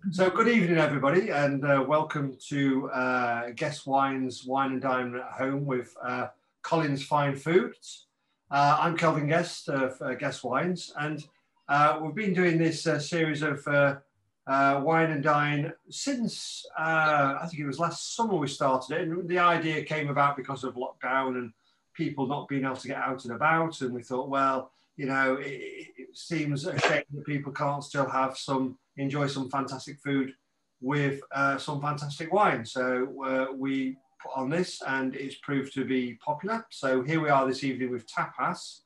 So good evening, everybody, and welcome to Guest Wine's Wine and Dine at Home with Colin's Fine Foods. I'm Kelvin Guest of Guest Wines, and we've been doing this series of Wine and Dine since, I think it was last summer we started it, and the idea came about because of lockdown and people not being able to get out and about, and we thought, well, you know, it seems a shame that people can't still have enjoy some fantastic food with some fantastic wine. So we put on this and it's proved to be popular. So here we are this evening with Tapas.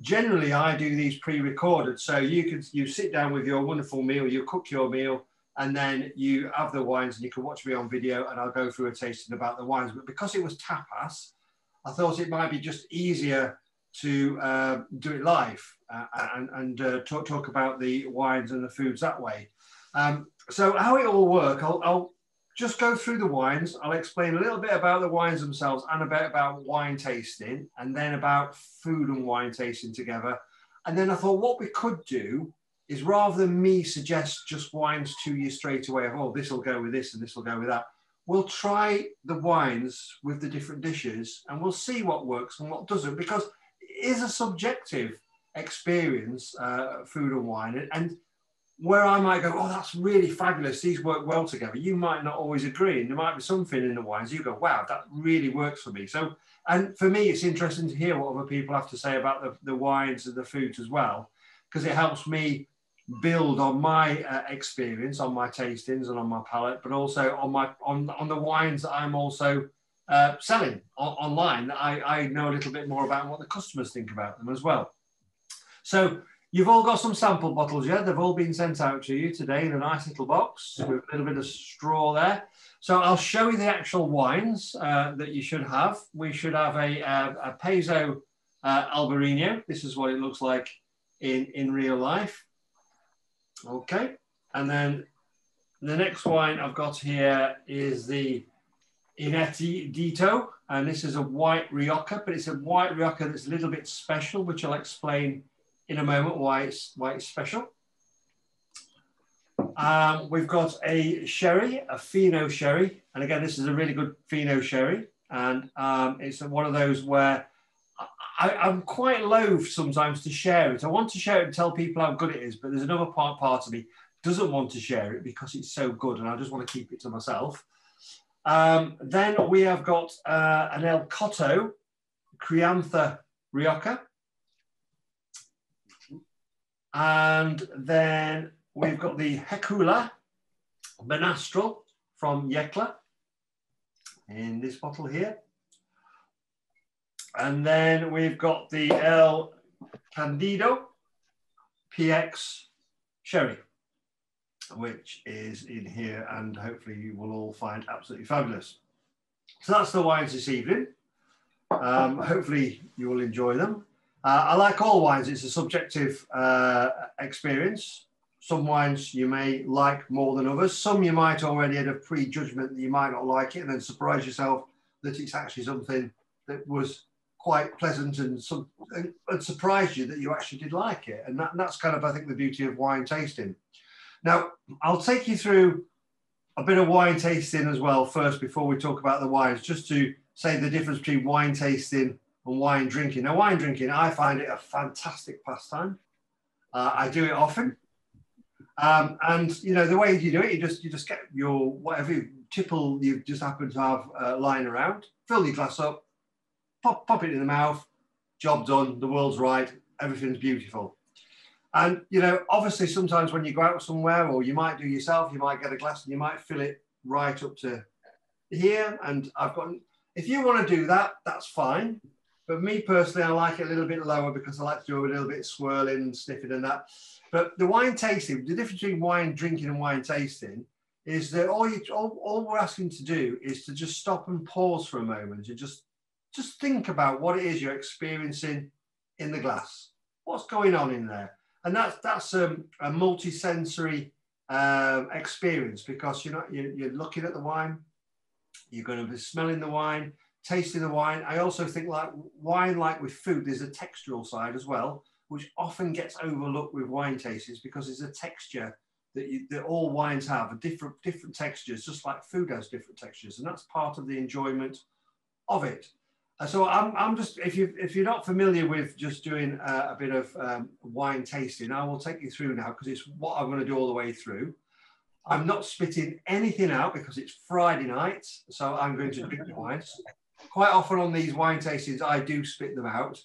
Generally, I do these pre-recorded. So you sit down with your wonderful meal, you cook your meal, and then you have the wines and you can watch me on video and I'll go through a tasting about the wines. But because it was Tapas, I thought it might be just easier to do it live and talk about the wines and the foods that way. So how it will work, I'll just go through the wines. I'll explain a little bit about the wines themselves and a bit about wine tasting, and then about food and wine tasting together. And then I thought what we could do is, rather than me suggest just wines to you straight away, oh, this will go with this and this will go with that, we'll try the wines with the different dishes and we'll see what works and what doesn't, because is a subjective experience, food and wine, and where I might go, oh, that's really fabulous, these work well together, you might not always agree, and there might be something in the wines you go, wow, that really works for me. So, and for me, it's interesting to hear what other people have to say about the wines and the foods as well, because it helps me build on my experience, on my tastings and on my palate, but also on the wines that I'm also selling online. I know a little bit more about what the customers think about them as well. So you've all got some sample bottles, yeah? They've all been sent out to you today in a nice little box with a little bit of straw there. So I'll show you the actual wines that you should have. We should have a Peso Albarino. This is what it looks like in real life. Okay, and then the next wine I've got here is the Inedito, and this is a white Rioja, but it's a white Rioja that's a little bit special, which I'll explain in a moment why it's special. We've got a sherry, a Fino Sherry, and again, this is a really good Fino Sherry, and it's one of those where I'm quite loath sometimes to share it. I want to share it and tell people how good it is, but there's another part of me doesn't want to share it because it's so good, and I just want to keep it to myself. Then we have got an El Cotto Criantha Rioja. And then we've got the Hecula Benastral from Yecla in this bottle here. And then we've got the El Candido PX Sherry, which is in here, and hopefully you will all find absolutely fabulous. So that's the wines this evening. Hopefully you will enjoy them. I like all wines. It's a subjective experience. Some wines you may like more than others. Some you might already have a prejudgment that you might not like it, and then surprise yourself that it's actually something that was quite pleasant and surprised you that you actually did like it. And that's kind of, I think, the beauty of wine tasting. Now, I'll take you through a bit of wine tasting as well first before we talk about the wines, just to say the difference between wine tasting and wine drinking. Now, wine drinking, I find it a fantastic pastime. I do it often. And, you know, the way you do it, you just get your whatever tipple you just happen to have lying around, fill your glass up, pop it in the mouth, job done, the world's right, everything's beautiful. And, you know, obviously sometimes when you go out somewhere, or you might do yourself, you might get a glass and you might fill it right up to here. And if you want to do that, that's fine. But me personally, I like it a little bit lower because I like to do a little bit of swirling and sniffing and that. But the wine tasting, the difference between wine drinking and wine tasting is that all we're asking to do is to just stop and pause for a moment and just think about what it is you're experiencing in the glass. What's going on in there? And that's a multi-sensory experience, because you're looking at the wine, you're going to be smelling the wine, tasting the wine. I also think, like wine, like with food, there's a textural side as well, which often gets overlooked with wine tastings because there's a texture that all wines have are different textures, just like food has different textures, and that's part of the enjoyment of it. So I'm just, if you're not familiar with just doing a bit of wine tasting, I will take you through now, because it's what I'm going to do all the way through. I'm not spitting anything out because it's Friday night, so I'm going to drink the wines. Quite often on these wine tastings, I do spit them out,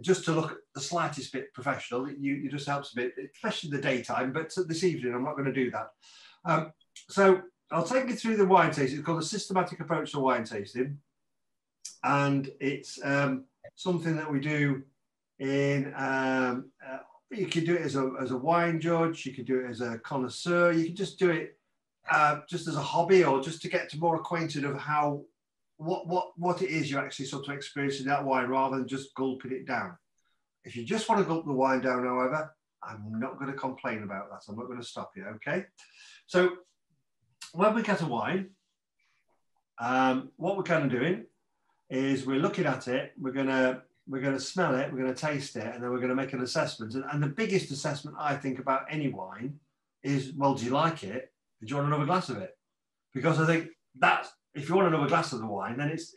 just to look the slightest bit professional. It just helps a bit, especially in the daytime, but this evening I'm not going to do that. So I'll take you through the wine tasting. It's called a systematic approach to wine tasting. And it's something that we do in, you can do it as a wine judge, you can do it as a connoisseur, you can just do it just as a hobby, or just to get more acquainted of how, what it is you're actually sort of experiencing that wine, rather than just gulping it down. If you just want to gulp the wine down, however, I'm not going to complain about that. I'm not going to stop you, okay? So when we get a wine, what we're kind of doing is we're looking at it, we're gonna smell it, we're gonna taste it, and then we're gonna make an assessment. And the biggest assessment I think about any wine is, well, do you like it? Do you want another glass of it? Because I think that if you want another glass of the wine, then it's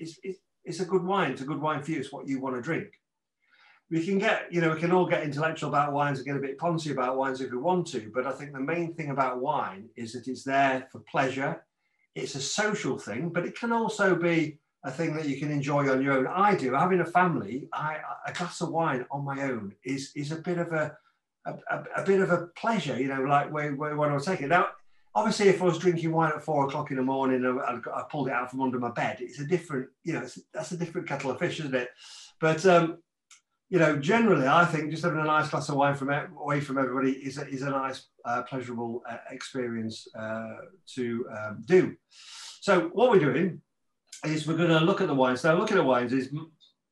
a good wine. It's a good wine for you. It's what you want to drink. We can get, we can all get intellectual about wines and get a bit poncy about wines if we want to, but I think the main thing about wine is that it's there for pleasure. It's a social thing, but it can also be a thing that you can enjoy on your own. I do. Having a family, a glass of wine on my own is a bit of a pleasure, like where I take it. Now, obviously, if I was drinking wine at 4 o'clock in the morning and I pulled it out from under my bed, it's a different, that's a different kettle of fish, isn't it? But generally, I think just having a nice glass of wine away from everybody is a nice, pleasurable experience to do. So what we're doing is we're going to look at the wines. Now, looking at wines is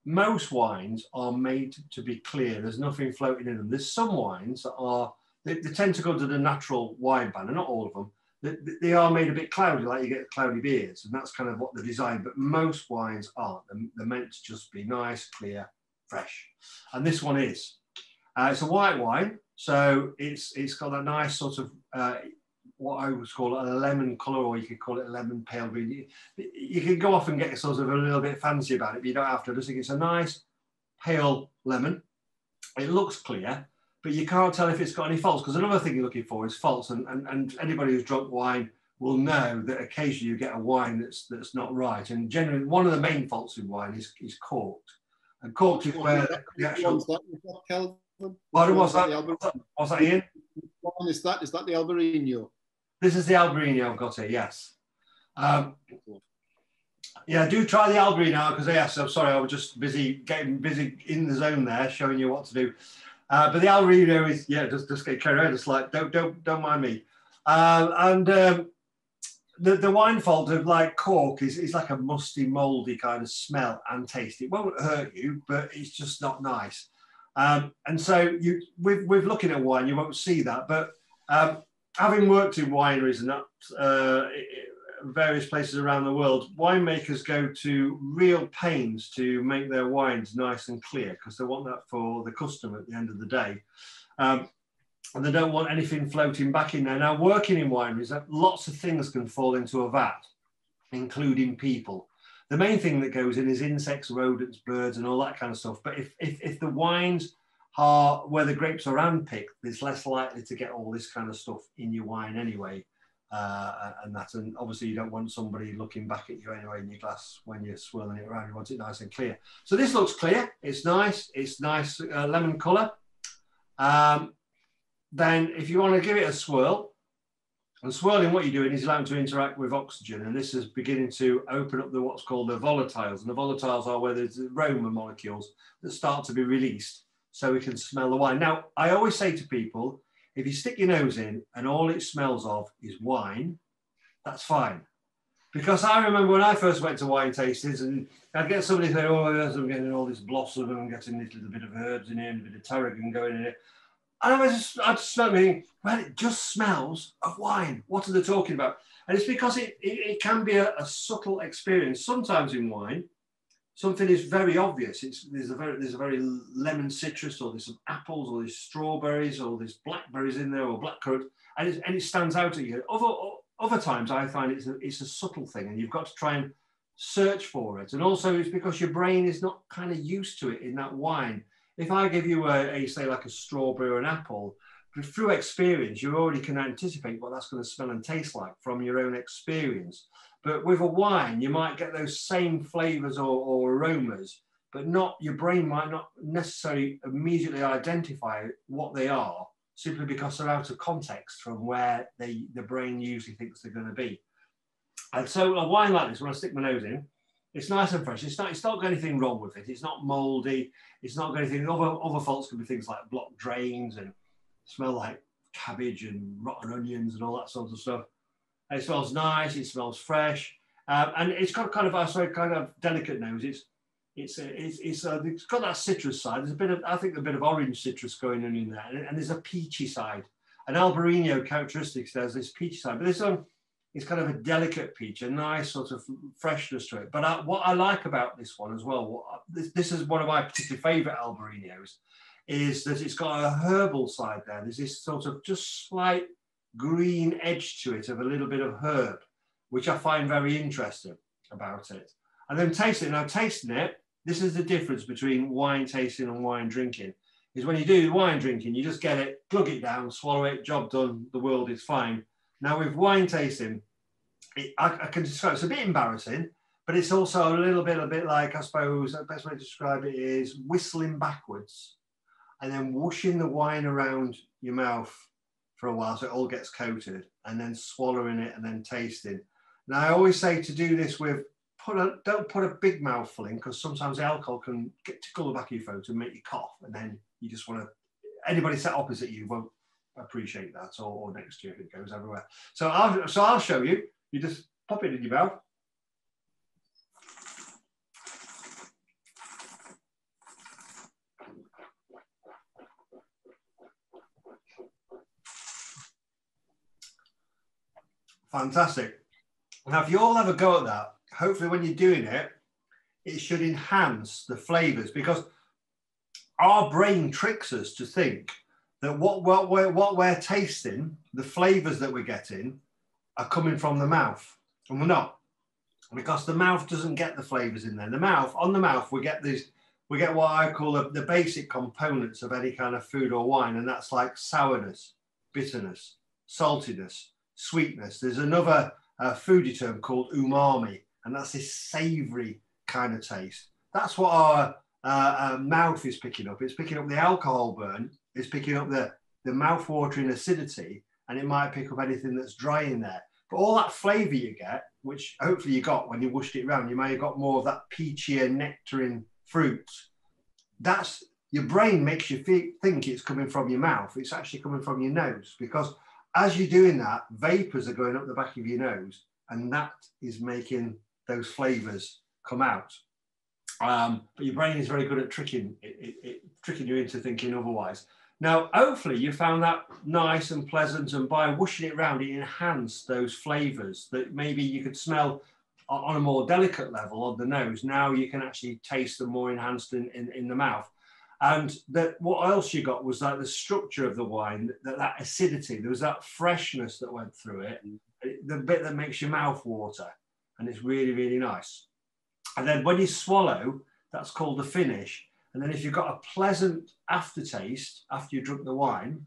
most wines are made to be clear. There's nothing floating in them. There's some wines that they tend to go to the natural wine banner, not all of them. They are made a bit cloudy, like you get cloudy beers, and that's kind of what they're designed. But most wines aren't. They're meant to just be nice, clear, fresh. And this one is. It's a white wine, so it's got a nice sort of what I would call a lemon colour, or you could call it a lemon pale green. You can go off and get sort of a little bit fancy about it, but you don't have to. I just think it's a nice pale lemon. It looks clear, but you can't tell if it's got any faults, because another thing you're looking for is faults, and anybody who's drunk wine will know that occasionally you get a wine that's not right. And generally, one of the main faults in wine is corked. And corked is where the actual... What was that? Was that Ian? Is that the Albarino? This is the Albarino I've got here, yes. Yeah, do try the Albarino, because yes, I'm sorry, I was just getting busy in the zone there, showing you what to do. But the Albarino is, yeah, just get carried away, just like, don't mind me. The wine fault of like cork is like a musty, mouldy kind of smell and taste. It won't hurt you, but it's just not nice. And so with looking at wine, you won't see that. But having worked in wineries and various places around the world, winemakers go to real pains to make their wines nice and clear, because they want that for the customer at the end of the day. And they don't want anything floating back in there. Now, working in wineries, lots of things can fall into a vat, including people. The main thing that goes in is insects, rodents, birds, and all that kind of stuff. But if the wines are where the grapes are handpicked, it's less likely to get all this kind of stuff in your wine anyway. And obviously you don't want somebody looking back at you anyway in your glass when you're swirling it around. You want it nice and clear. So this looks clear. It's nice. It's nice lemon colour. Then if you want to give it a swirl, and swirling, what you're doing is allowing it to interact with oxygen, and this is beginning to open up what's called the volatiles. And the volatiles are where there's aroma molecules that start to be released, so we can smell the wine. Now, I always say to people, if you stick your nose in and all it smells of is wine, that's fine. Because I remember when I first went to wine tastings, and I'd get somebody say, oh, yes, I'm getting all this blossom, and I'm getting this little bit of herbs in here, and a bit of tarragon going in it. And I just started thinking, well, it just smells of wine. What are they talking about? And it's because it can be a subtle experience. Sometimes in wine, something is very obvious. There's a very lemon citrus, or there's some apples, or there's strawberries, or there's blackberries in there, or blackcurrant, and it stands out at you. Other times I find it's a subtle thing, and you've got to try and search for it. And also it's because your brain is not kind of used to it in that wine. If I give you say like a strawberry or an apple, through experience, you already can anticipate what that's going to smell and taste like from your own experience. But with a wine, you might get those same flavors or aromas, but your brain might not necessarily immediately identify what they are, simply because they're out of context from where the brain usually thinks they're going to be. And so a wine like this, when I stick my nose in, it's nice and fresh. It's not got anything wrong with it. It's not moldy. It's not got anything. Other faults can be things like blocked drains and smell like cabbage and rotten onions and all that sort of stuff. And it smells nice. It smells fresh, and it's got kind of a kind of delicate nose. It's got that citrus side. There's a bit of orange citrus going on in there, and there's a peachy side. And Albarino characteristics, there's this peachy side, but this one is kind of a delicate peach, a nice sort of freshness to it. But what I like about this one as well, this is one of my particular favourite Albarinos, is that it's got a herbal side there. There's this sort of just slight green edge to it of a little bit of herb, which I find very interesting about it. And then tasting it, this is the difference between wine tasting and wine drinking, is when you do wine drinking, you just get it, plug it down, swallow it, job done, the world is fine. Now with wine tasting, I can describe, it's a bit embarrassing, but it's also a bit like, I suppose, the best way to describe it is whistling backwards and then whooshing the wine around your mouth for a while so it all gets coated, and then swallowing it and then tasting. Now I always say to do this with, don't put a big mouthful in, because sometimes the alcohol can tickle the back of your throat and make you cough, and then you just want to, anybody sat opposite you won't appreciate that, or next to you if it goes everywhere. So I'll show you. You just pop it in your mouth. Fantastic. Now, if you all have a go at that, hopefully when you're doing it, it should enhance the flavors, because our brain tricks us to think that what we're tasting, the flavors that we're getting, are coming from the mouth, and we're not, because the mouth doesn't get the flavors in there. On the mouth, we get what I call the basic components of any kind of food or wine, and that's like sourness, bitterness, saltiness, sweetness. There's another foodie term called umami, and that's this savory kind of taste. That's what our mouth is picking up. It's picking up the alcohol burn, it's picking up the mouth-watering acidity, and it might pick up anything that's dry in there. But all that flavour you get, which hopefully you got when you whooshed it around, you may have got more of that peachy and nectarine fruit. That's, your brain makes you think it's coming from your mouth. It's actually coming from your nose, because as you're doing that, vapours are going up the back of your nose, and that is making those flavours come out. But your brain is very good at tricking you into thinking otherwise. Now, hopefully you found that nice and pleasant, and by whooshing it around, it enhanced those flavours that maybe you could smell on a more delicate level on the nose. Now you can actually taste them more enhanced in the mouth. And what else you got was like the structure of the wine, that acidity, there was that freshness that went through it, the bit that makes your mouth water, and it's really, really nice. And then when you swallow, that's called the finish. And then if you've got a pleasant aftertaste after you drunk the wine,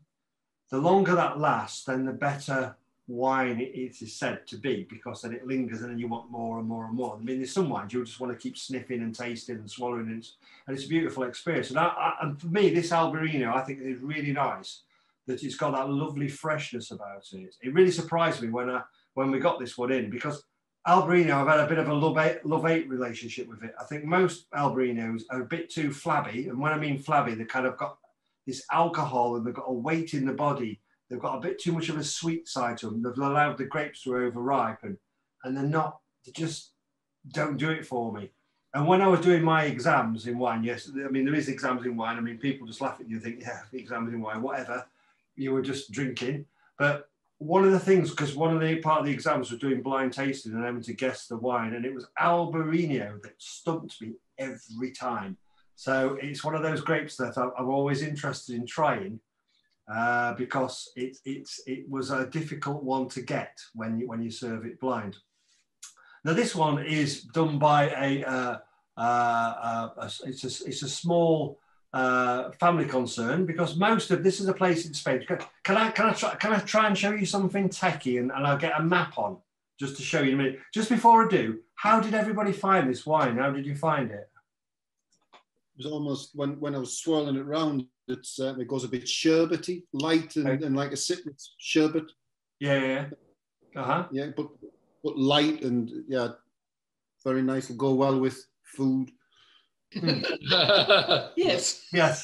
the longer that lasts, then the better wine it is said to be, because then it lingers and then you want more and more and more. I mean, there's some wines you'll just want to keep sniffing and tasting and swallowing, and it's a beautiful experience. And for me, this Albarino, I think is really nice, that it's got that lovely freshness about it. It really surprised me when we got this one in, because Albarino, I've had a bit of a love-hate relationship with it. I think most Albarinos are a bit too flabby, and when I mean flabby, they've kind of got this alcohol and they've got a weight in the body. They've got a bit too much of a sweet side to them. They've allowed the grapes to overripe, and they just don't do it for me. And when I was doing my exams in wine, yes, I mean, there is exams in wine. I mean, people just laugh at you and think, yeah, exams in wine, whatever. You were just drinking. But one of the things, because one of the part of the exams was doing blind tasting and having to guess the wine, and it was Albarino that stumped me every time. So it's one of those grapes that I'm always interested in trying because it was a difficult one to get when you serve it blind. Now this one is done by it's a small family concern, because most of this is a place in Spain. Can I try and show you something techie, and I'll get a map on just to show you in a minute. Just before I do, how did everybody find this wine? How did you find it? It was almost, when I was swirling it round, it goes a bit sherbety, light, and like a citrus sherbet. Yeah. Yeah, but light, and yeah, very nice. Will go well with food. Yes. Yeah,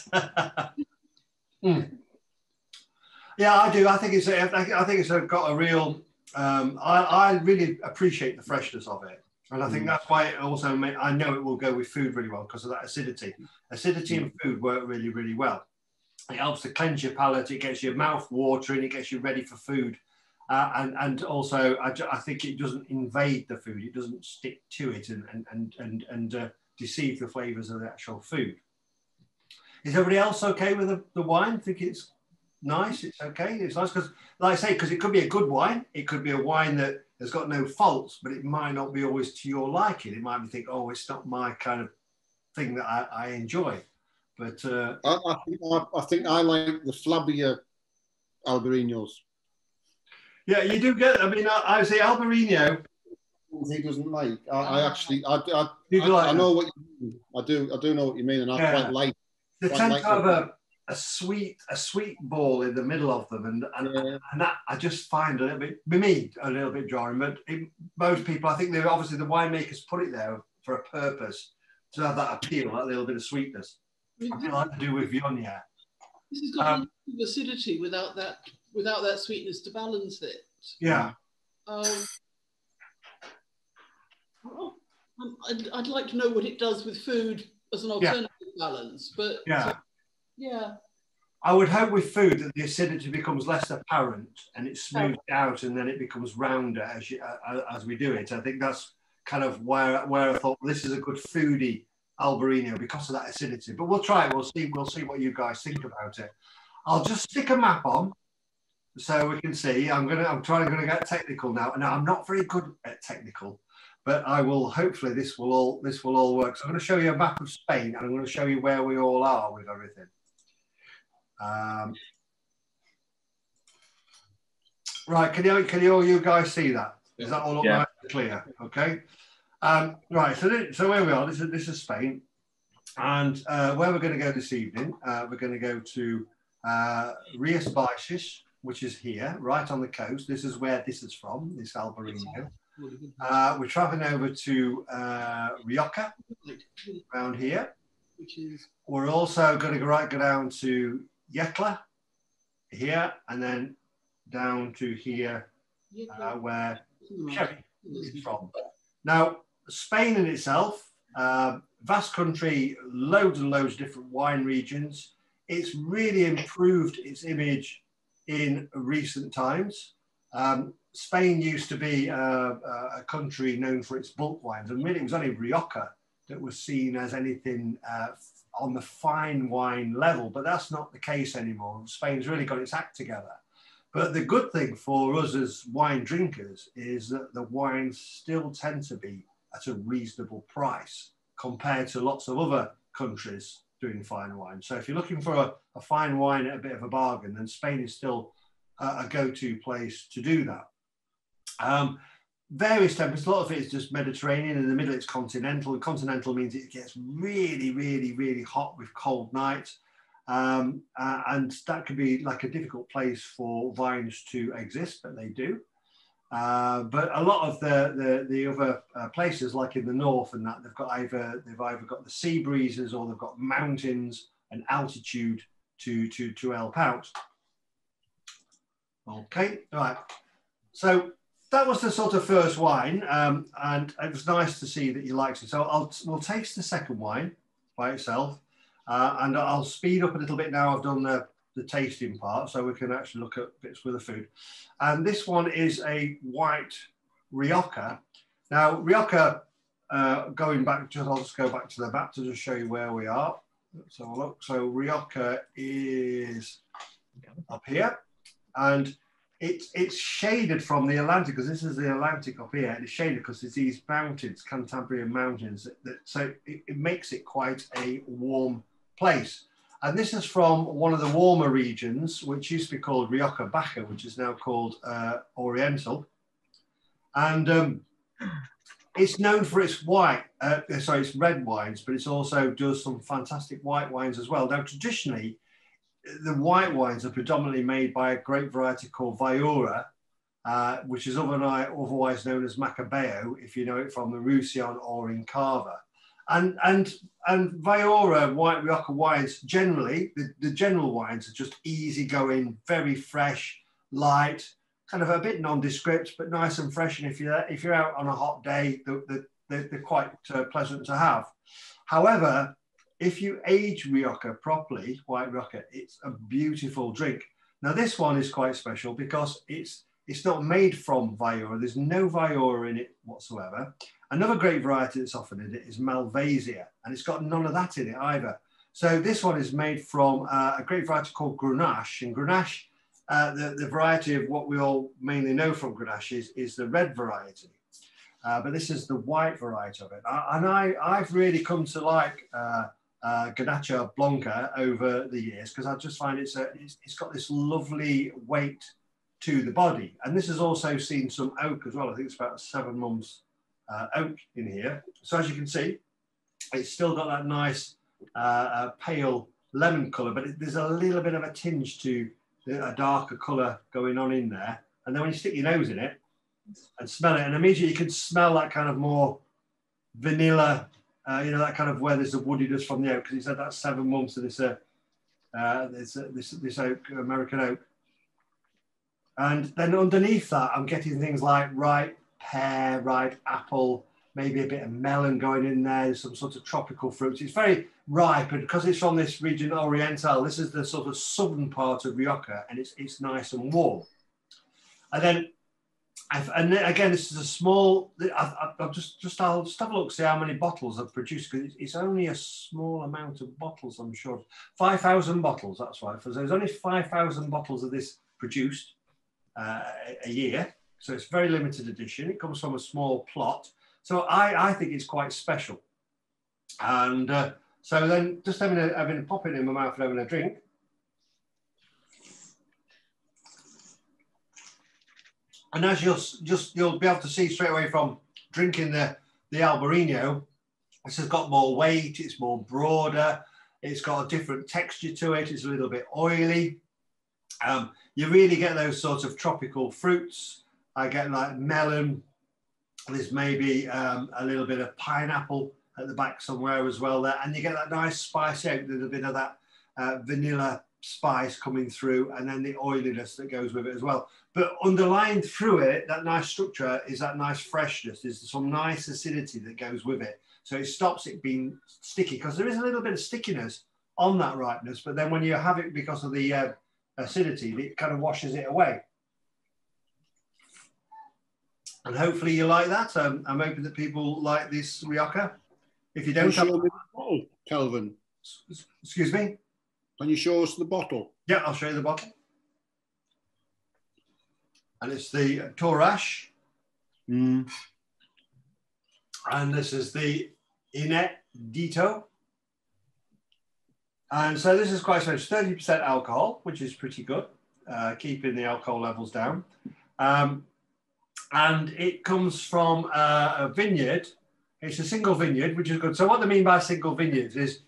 I do. I think it's got a real. I really appreciate the freshness of it, and I think that's why it also I know it will go with food really well, because of that acidity. Acidity and food work really, really well. It helps to cleanse your palate. It gets your mouth watering. It gets you ready for food, and also I think it doesn't invade the food. It doesn't stick to it and deceive the flavors of the actual food. Is everybody else okay with the wine? Think it's nice? It's okay? It's nice because, like I say, because it could be a good wine. It could be a wine that has got no faults, but it might not be always to your liking. It might be think, oh, it's not my kind of thing that I enjoy. But I think I like the flabbier Albariños. Yeah, you do get. I mean, I say Albarino. He doesn't like. I know what you mean. I do know what you mean, and I quite like. They tend to have a sweet ball in the middle of them, and that I just find a little bit jarring. But most people, I think, obviously the winemakers put it there for a purpose, to have that appeal, that little bit of sweetness. I feel like to do with Viognier. This has got acidity without that sweetness to balance it. Yeah. I'd like to know what it does with food as an alternative balance, but yeah. I would hope with food that the acidity becomes less apparent and it smooths out, and then it becomes rounder as we do it. I think that's kind of where I thought this is a good foodie Albarino because of that acidity. But we'll try it. We'll see what you guys think about it. I'll just stick a map on so we can see. I'm gonna get technical now. Now I'm not very good at technical, but I will. Hopefully this will all work. So I'm going to show you a map of Spain, and I'm going to show you where we all are with everything. Right, can you guys see that? Is that all up nice and clear? Okay. Right, so where we are, this is Spain, and where we're going to go this evening, we're going to go to Rioja, which is here, right on the coast. This is where this is from, this Albarino. We're traveling over to Rioja, around here. We're also going to go down to Yecla, here, and then down to here, where Sherry is from. Now, Spain in itself, vast country, loads and loads of different wine regions. It's really improved its image in recent times. Spain used to be a country known for its bulk wines, and really it was only Rioja that was seen as anything on the fine wine level, but that's not the case anymore. Spain's really got its act together. But the good thing for us as wine drinkers is that the wines still tend to be at a reasonable price compared to lots of other countries doing fine wine. So if you're looking for a fine wine at a bit of a bargain, then Spain is still a go-to place to do that. Various temperatures, a lot of it is just Mediterranean. In the middle, it's continental. And continental means it gets really, really, really hot with cold nights. And that could be like a difficult place for vines to exist, but they do. But a lot of the other places, like in the north, and that they've either got the sea breezes or they've got mountains and altitude to help out. Okay, right. So that was the sort of first wine, and it was nice to see that you liked it. So we'll taste the second wine by itself, and I'll speed up a little bit now. I've done the tasting part, so we can actually look at bits with the food. And this one is a white Rioja. Now, Rioja going back, I'll just go back to the map to just show you where we are. Let's have a look. So Rioja is up here, and it's shaded from the Atlantic, because this is the Atlantic up here, and it's shaded because it's these mountains, Cantabrian mountains, so it makes it quite a warm place. And this is from one of the warmer regions, which used to be called Rioja Baja, which is now called Oriental. And it's known for its its red wines, but it also does some fantastic white wines as well. Now, traditionally, the white wines are predominantly made by a grape variety called Viola, which is otherwise known as Macabeo, if you know it from the Roussillon or in Cava. And Viola white Rioja wines, generally, the general wines are just easygoing, very fresh, light, kind of a bit nondescript, but nice and fresh. And if you're out on a hot day, they're quite pleasant to have. However, if you age Rioja properly, white Rioja, it's a beautiful drink. Now, this one is quite special because it's not made from Viola. There's no Viola in it whatsoever. Another great variety that's often in it is Malvasia, and it's got none of that in it either. So this one is made from a great variety called Grenache. And Grenache, the variety of what we all mainly know from Grenache is the red variety. But this is the white variety of it. And I've really come to like Grenache Blanca over the years, because I just find it's got this lovely weight to the body. And this has also seen some oak as well. I think it's about 7 months oak in here. So as you can see, it's still got that nice pale lemon colour, but there's a little bit of a tinge to a darker colour going on in there. And then when you stick your nose in it and smell it, and immediately you can smell that kind of more vanilla, you know, that kind of where there's the woodiness from the oak, because he said that's 7 months of this oak, American oak. And then underneath that, I'm getting things like ripe pear, ripe apple, maybe a bit of melon going in there. There's some sort of tropical fruits. It's very ripe, and because it's from this region Oriental, this is the sort of southern part of Rioja, and it's nice and warm. And then again, this is a small. I'll just have a look, see how many bottles I've produced, because it's only a small amount of bottles. I'm sure 5,000 bottles. That's right. So there's only 5,000 bottles of this produced a year. So it's very limited edition. It comes from a small plot. So I think it's quite special. And so then just having a pop it in my mouth and having a drink. And as you'll be able to see straight away from drinking the Albarino, this has got more weight, it's more broader, it's got a different texture to it, it's a little bit oily. You really get those sorts of tropical fruits. I get like melon, there's maybe a little bit of pineapple at the back somewhere as well there, and you get that nice spicy oak, a little bit of that vanilla spice coming through, and then the oiliness that goes with it as well. But underlying through it, that nice structure is that nice freshness. There's some nice acidity that goes with it. So it stops it being sticky, because there is a little bit of stickiness on that ripeness, but then when you have it because of the acidity, it kind of washes it away. And hopefully you like that. I'm hoping that people like this Rioja. If you don't, show me the bottle, Kelvin. Excuse me? Can you show us the bottle? Yeah, I'll show you the bottle. And it's the Torash. And this is the Inedito. And so this is quite special. 30% alcohol, which is pretty good, keeping the alcohol levels down. And it comes from a vineyard. It's a single vineyard, which is good. So what they mean by single vineyards is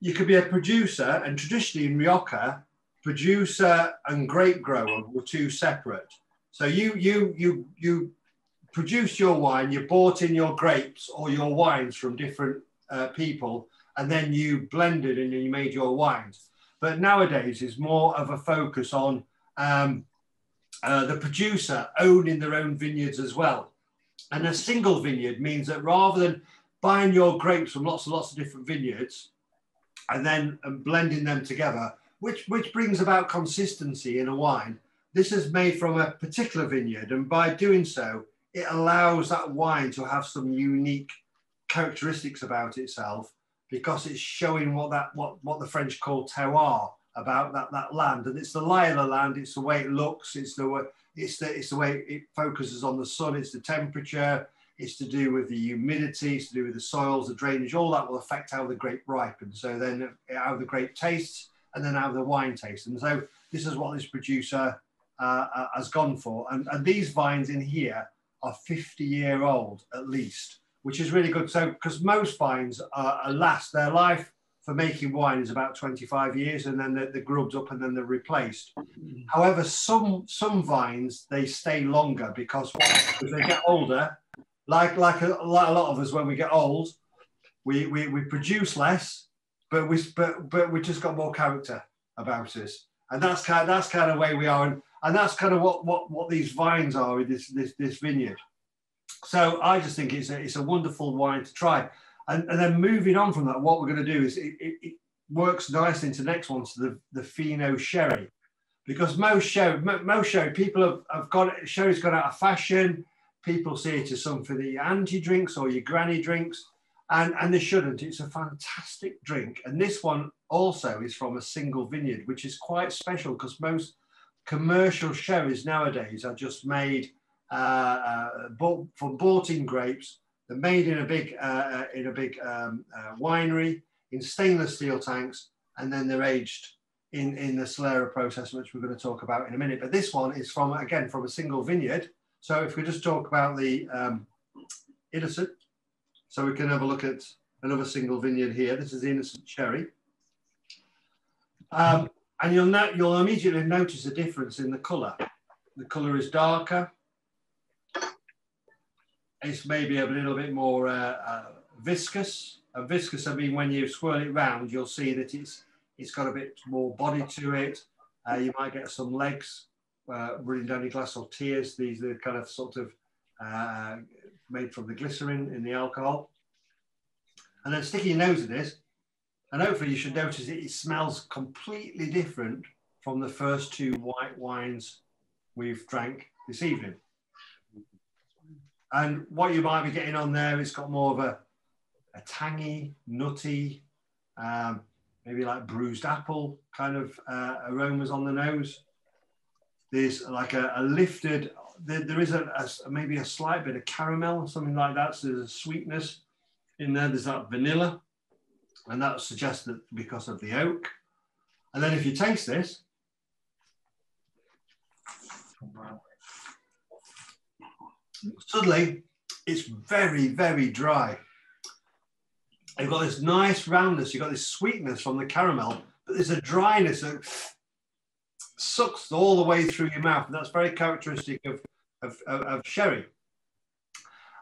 you could be a producer, and traditionally in Rioja, producer and grape grower were two separate. So you produced your wine, you bought in your grapes or your wines from different people, and then you blended and you made your wines. But nowadays is more of a focus on the producer owning their own vineyards as well. And a single vineyard means that rather than buying your grapes from lots and lots of different vineyards and then blending them together, which brings about consistency in a wine, this is made from a particular vineyard. And by doing so, it allows that wine to have some unique characteristics about itself, because it's showing what the French call terroir, about that land. And it's the lie of the land, it's the way it looks, it's the way it focuses on the sun, it's the temperature, it's to do with the humidity, it's to do with the soils, the drainage, all that will affect how the grape ripens. So then how the grape tastes, and then how the wine tastes. And so this is what this producer has gone for. And these vines in here are 50-year-old at least, which is really good. So, because most vines last, their life for making wine is about 25 years, and then they're grubbed up and then they're replaced. However, some vines, they stay longer, because as they get older, like a lot of us, when we get old, we produce less, but we just got more character about us. And that's kind of way we are, and that's kind of what these vines are in this vineyard. So I just think it's a wonderful wine to try. And then moving on from that, what we're going to do is it works nicely into the next one, so the Fino Sherry, because most sherry people have got, sherry's gone out of fashion. People see it as something that your auntie drinks or your granny drinks, and they shouldn't. It's a fantastic drink. And this one also is from a single vineyard, which is quite special, because most commercial sherries nowadays are just made from bought-in grapes. They're made in a big winery in stainless steel tanks, and then they're aged in the Solera process, which we're going to talk about in a minute. But this one is from a single vineyard. So if we just talk about the Innocent, so we can have a look at another single vineyard here. This is the Innocent Sherry. And you'll immediately notice a difference in the colour. The colour is darker. It's maybe a little bit more viscous. Viscous, I mean, when you swirl it round, you'll see that it's got a bit more body to it. You might get some legs running down your glass, or tears. These are kind of sort of made from the glycerin in the alcohol. And then sticking your nose at this, and hopefully you should notice it smells completely different from the first two white wines we've drank this evening. And what you might be getting on there, it's got more of a tangy, nutty, maybe like bruised apple kind of aromas on the nose. There's like a lifted, there is maybe a slight bit of caramel or something like that. So there's a sweetness in there. There's that vanilla, and that suggests that because of the oak. And then if you taste this, suddenly it's very, very dry. You've got this nice roundness, you've got this sweetness from the caramel, but there's a dryness that sucks all the way through your mouth, and that's very characteristic of sherry.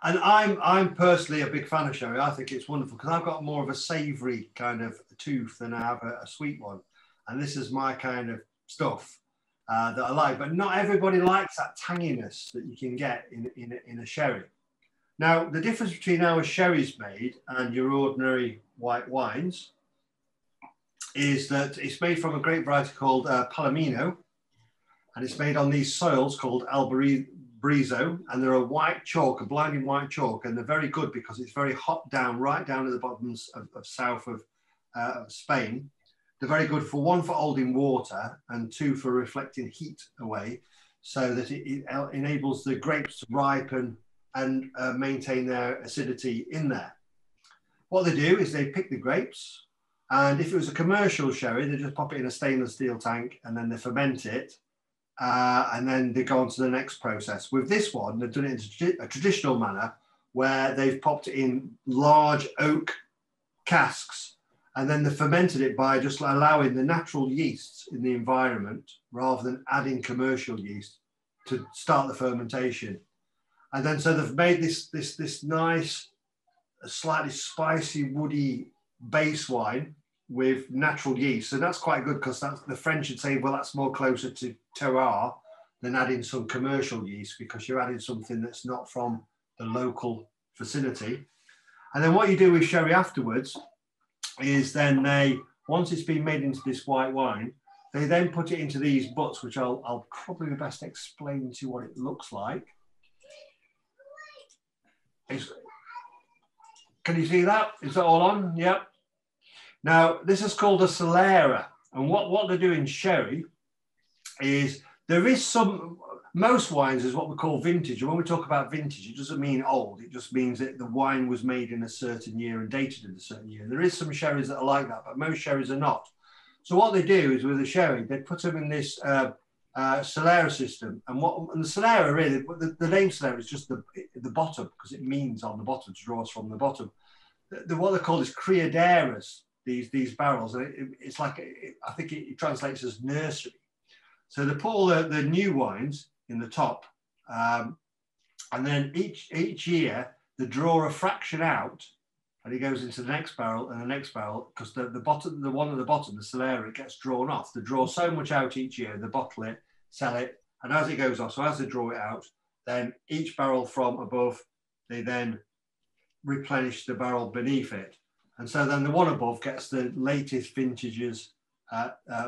And I'm personally a big fan of sherry. I think it's wonderful, because I've got more of a savoury kind of tooth than I have a sweet one, and this is my kind of stuff that I like. But not everybody likes that tanginess that you can get in a sherry. Now, the difference between how a sherry's made and your ordinary white wines is that it's made from a grape variety called Palomino, and it's made on these soils called Albarizo, and they're a white chalk, a blinding white chalk, and they're very good because it's very hot down, right down at the bottoms of south of Spain. They're very good for holding water, and two, for reflecting heat away, so that it enables the grapes to ripen and maintain their acidity in there. What they do is they pick the grapes, and if it was a commercial sherry, they just pop it in a stainless steel tank, and then they ferment it, and then they go on to the next process. With this one, they've done it in a traditional manner, where they've popped it in large oak casks, and then they fermented it by just allowing the natural yeasts in the environment, rather than adding commercial yeast to start the fermentation. And then so they've made this nice, slightly spicy, woody base wine with natural yeast. And that's quite good, because the French would say, well, that's more closer to terroir than adding some commercial yeast, because you're adding something that's not from the local vicinity. And then what you do with sherry afterwards is then once it's been made into this white wine, they then put it into these butts, which I'll probably best explain to you what it looks like. Can you see that? Is that all on? Yep. Now, this is called a Solera. And what they do in sherry is there is some, most wines is what we call vintage. And when we talk about vintage, it doesn't mean old. It just means that the wine was made in a certain year and dated in a certain year. There is some sherries that are like that, but most sherries are not. So what they do is with a sherry, they put them in this Solera system. And the Solera really, the name Solera is just the bottom, because it means on the bottom, to draw us from the bottom. What they're called is criaderas, these barrels. And it's like, I think it translates as nursery. So they put all the new wines in the top, and then each year they draw a fraction out, and it goes into the next barrel and the next barrel, because the one at the bottom, the Solera, it gets drawn off. They draw so much out each year, they bottle it, sell it, and as it goes off, so as they draw it out, then each barrel from above, they then replenish the barrel beneath it. And so then the one above gets the latest vintages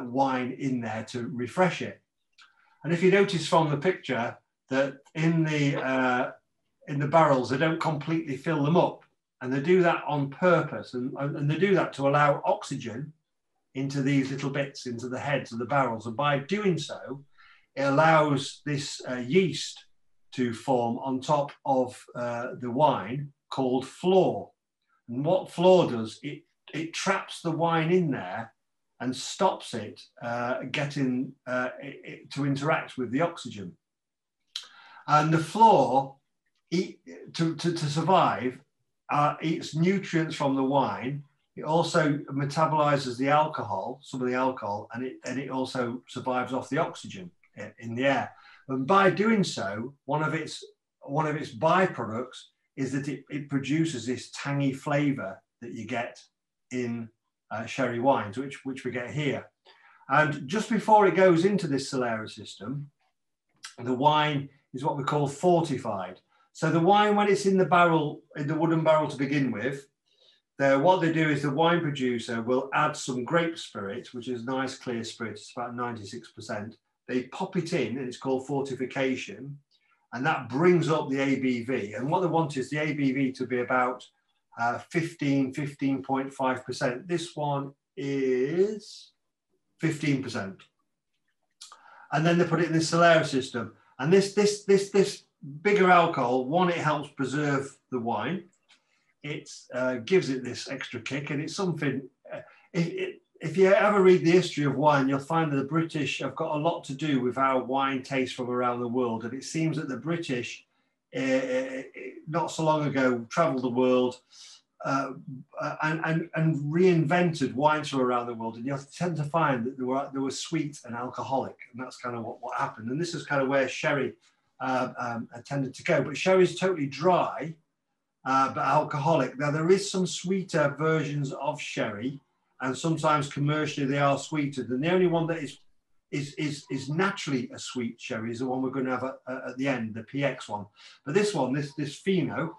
wine in there to refresh it. And if you notice from the picture that in the barrels, they don't completely fill them up, and they do that on purpose, and they do that to allow oxygen into these little bits, into the heads of the barrels. And by doing so, it allows this yeast to form on top of the wine called floor. And what floor does, it traps the wine in there and stops it getting to interact with the oxygen. And the floor, to survive, eats nutrients from the wine. It also metabolizes the alcohol, some of the alcohol, and it also survives off the oxygen in the air. And by doing so, one of its byproducts is that it produces this tangy flavor that you get in sherry wines, which we get here. And just before it goes into this Solera system, the wine is what we call fortified. So the wine, when it's in the barrel, in the wooden barrel to begin with, what they do is the wine producer will add some grape spirit, which is nice clear spirit, it's about 96%. They pop it in, and it's called fortification, and that brings up the ABV. And what they want is the ABV to be about 15.5%. This one is 15%. And then they put it in the Solera system. And this bigger alcohol, one, it helps preserve the wine. It gives it this extra kick, and it's something, if you ever read the history of wine, you'll find that the British have got a lot to do with how wine tastes from around the world. And it seems that the British, not so long ago, traveled the world and reinvented wines from around the world. And you'll tend to find that they were sweet and alcoholic. And that's kind of what happened. And this is kind of where sherry tended to go. But sherry is totally dry, but alcoholic. Now, there is some sweeter versions of sherry, and sometimes commercially they are sweetened. And the only one that is naturally a sweet sherry is the one we're going to have at the end, the PX one. But this one, this Fino,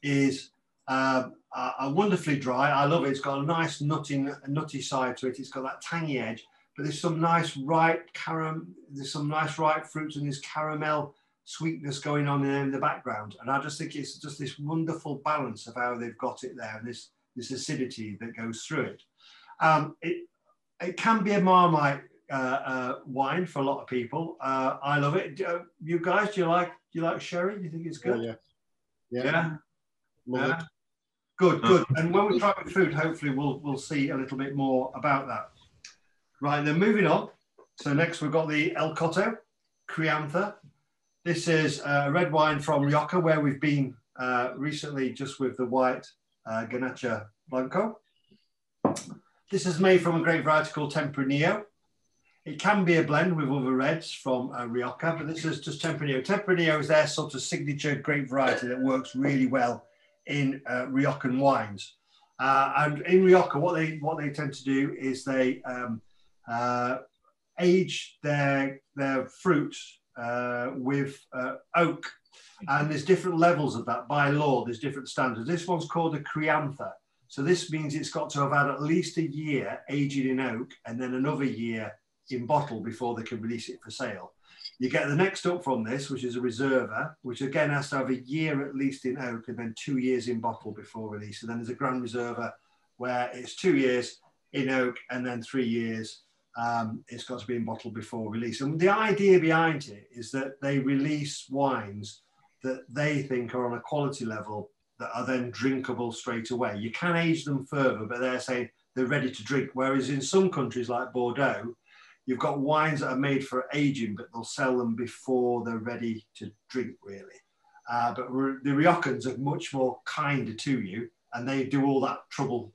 is wonderfully dry. I love it. It's got a nice nutty side to it. It's got that tangy edge, but there's some nice ripe fruits and this caramel sweetness going on in the background. And I just think it's just this wonderful balance of how they've got it there, and this acidity that goes through it. It can be a Marmite wine for a lot of people. I love it. You guys, do you like sherry? Do you think it's good? Yeah. Good. And when we try with food, hopefully we'll see a little bit more about that. Right, then moving on. So next we've got the El Cotto Criantha. This is a red wine from Rioja, where we've been recently, just with the white Grenache Blanco. This is made from a grape variety called Tempranillo. It can be a blend with other reds from Rioja, but this is just Tempranillo. Tempranillo is their sort of signature grape variety that works really well in Riojan wines. And in Rioja, what they tend to do is they age their fruit with oak. And there's different levels of that by law. There's different standards. This one's called a Criantha. So this means it's got to have had at least a year aging in oak, and then another year in bottle before they can release it for sale. You get the next up from this, which is a reserva, which again has to have a year at least in oak and then 2 years in bottle before release. And then there's a Grand Reserva where it's 2 years in oak and then 3 years it's got to be in bottle before release. And the idea behind it is that they release wines that they think are on a quality level that are then drinkable straight away. You can age them further, but they're saying they're ready to drink. Whereas in some countries like Bordeaux, you've got wines that are made for aging, but they'll sell them before they're ready to drink, really. But the Riojans are much more kinder to you, and they do all that trouble.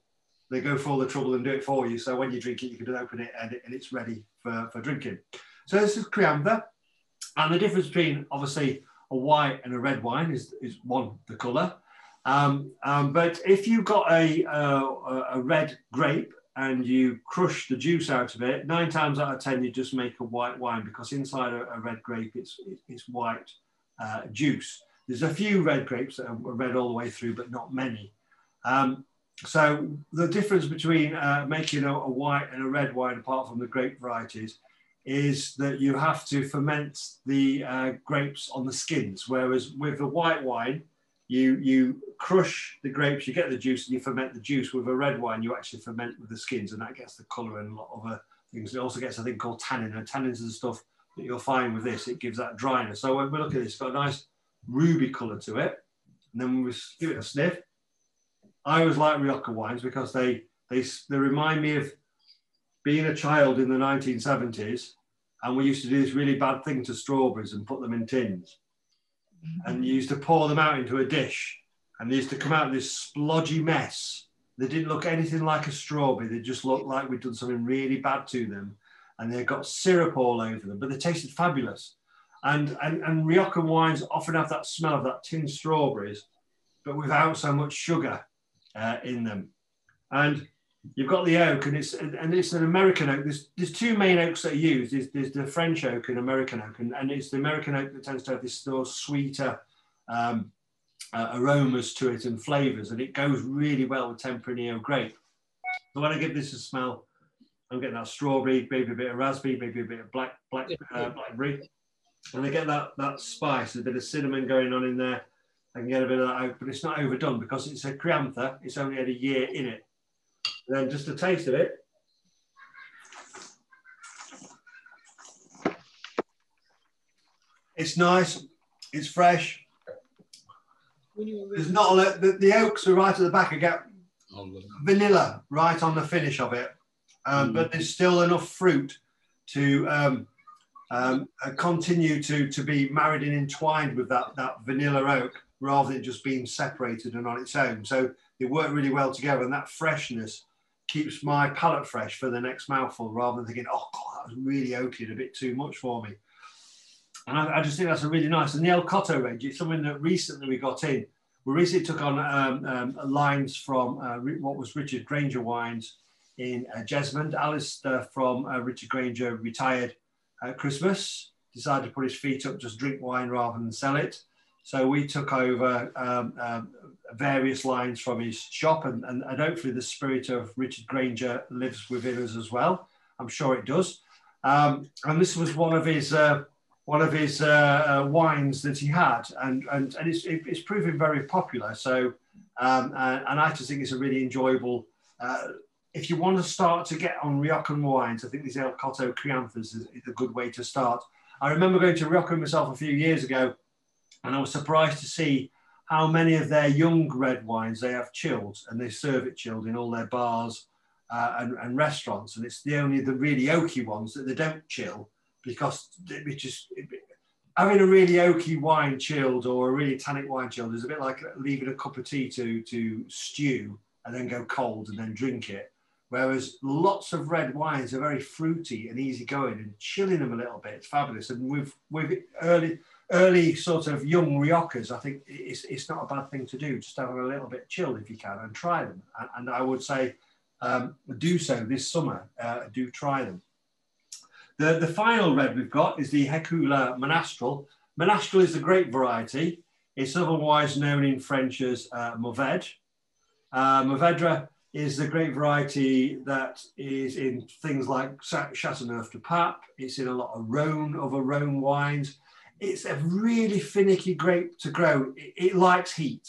They go for all the trouble and do it for you. So when you drink it, you can open it and it's ready for drinking. So this is Criantha. And the difference between, obviously, a white and a red wine is one, the colour. But if you've got a red grape and you crush the juice out of it, 9 times out of 10 you just make a white wine, because inside a red grape it's white juice. There's a few red grapes that are red all the way through, but not many. So the difference between making a white and a red wine, apart from the grape varieties, is that you have to ferment the grapes on the skins, whereas with a white wine, you crush the grapes, you get the juice, and you ferment the juice. With a red wine, you actually ferment with the skins, and that gets the colour and a lot of other things. It also gets a thing called tannin, and tannins is the stuff that you'll find with this. It gives that dryness. So when we look at this, it's got a nice ruby colour to it. And then when we give it a sniff, I always like Rioja wines because they remind me of being a child in the 1970s, and we used to do this really bad thing to strawberries and put them in tins. And you used to pour them out into a dish, and they used to come out this splodgy mess. They didn't look anything like a strawberry. They just looked like we'd done something really bad to them, and they got syrup all over them, but they tasted fabulous. And Rioja wines often have that smell of that tinned strawberries, but without so much sugar in them. And you've got the oak, and it's an American oak. There's 2 main oaks that are used. There's the French oak and American oak, and it's the American oak that tends to have this sort of sweeter aromas to it and flavours, and it goes really well with Tempranillo grape. So when I give this a smell, I'm getting that strawberry, maybe a bit of raspberry, maybe a bit of blackberry, and I get that spice, a bit of cinnamon going on in there. I can get a bit of that oak, but it's not overdone because it's a Criantha. It's only had a year in it. And then just a taste of it. It's nice. It's fresh. There's not a lot, the oaks are right at the back. I get vanilla right on the finish of it, but there's still enough fruit to continue to be married and entwined with that vanilla oak, rather than just being separated and on its own. So they work really well together, and that freshness keeps my palate fresh for the next mouthful, rather than thinking, oh God, that was really oaky and a bit too much for me. And I just think that's a really nice. And the El Cotto range, it's something that recently we got in. We recently took on lines from what was Richard Granger wines in Jesmond. Alistair from Richard Granger retired at Christmas, decided to put his feet up, just drink wine rather than sell it. So we took over various lines from his shop, and hopefully the spirit of Richard Granger lives within us as well. I'm sure it does. And this was one of his wines that he had, and it's proving very popular. So and I just think it's a really enjoyable. If you want to start to get on Rioja wines, I think these El Cotto Crianthas is a good way to start. I remember going to Rioja myself a few years ago, and I was surprised to see how many of their young red wines they have chilled, and they serve it chilled in all their bars and restaurants. And it's the really oaky ones that they don't chill, because having a really oaky wine chilled or a really tannic wine chilled is a bit like leaving a cup of tea to stew and then go cold and then drink it. Whereas lots of red wines are very fruity and easygoing, and chilling them a little bit, it's fabulous. And with early sort of young Riojas, I think it's not a bad thing to do. Just have them a little bit chilled if you can, and try them. And I would say do so this summer. Do try them. The final red we've got is the Hecula Monastrell. Monastrell is the grape variety. It's otherwise known in French as Mavedra. Mavedra is the grape variety that is in things like Chateauneuf du Pape. It's in a lot of Rhone wines. It's a really finicky grape to grow. It likes heat.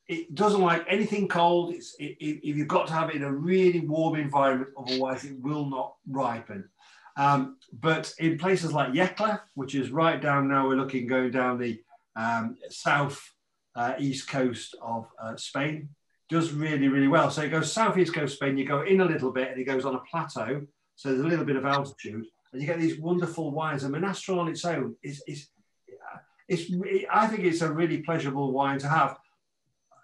It doesn't like anything cold. You've got to have it in a really warm environment, otherwise it will not ripen. But in places like Yecla, which is right down now, we're looking going down the south east coast of Spain, does really, really well. So it goes southeast coast of Spain, you go in a little bit and it goes on a plateau. So there's a little bit of altitude and you get these wonderful wines. And Monastrell on its own I think it's a really pleasurable wine to have.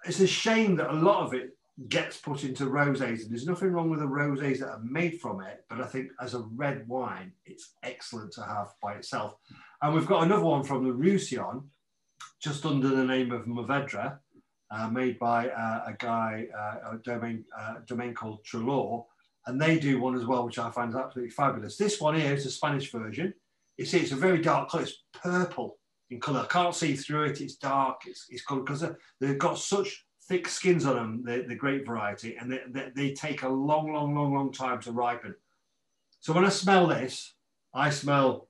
It's a shame that a lot of it gets put into rosés. There's nothing wrong with the rosés that are made from it, but I think as a red wine, it's excellent to have by itself. And we've got another one from the Roussillon, just under the name of Mavedra, made by a guy, a domain called Trelaw, and they do one as well, which I find is absolutely fabulous. This one here is the Spanish version. You see, it's a very dark colour. It's purple in colour. I can't see through it. It's dark. It's colored because they've got such thick skins on them, the grape variety, and they take a long time to ripen. So when I smell this, I smell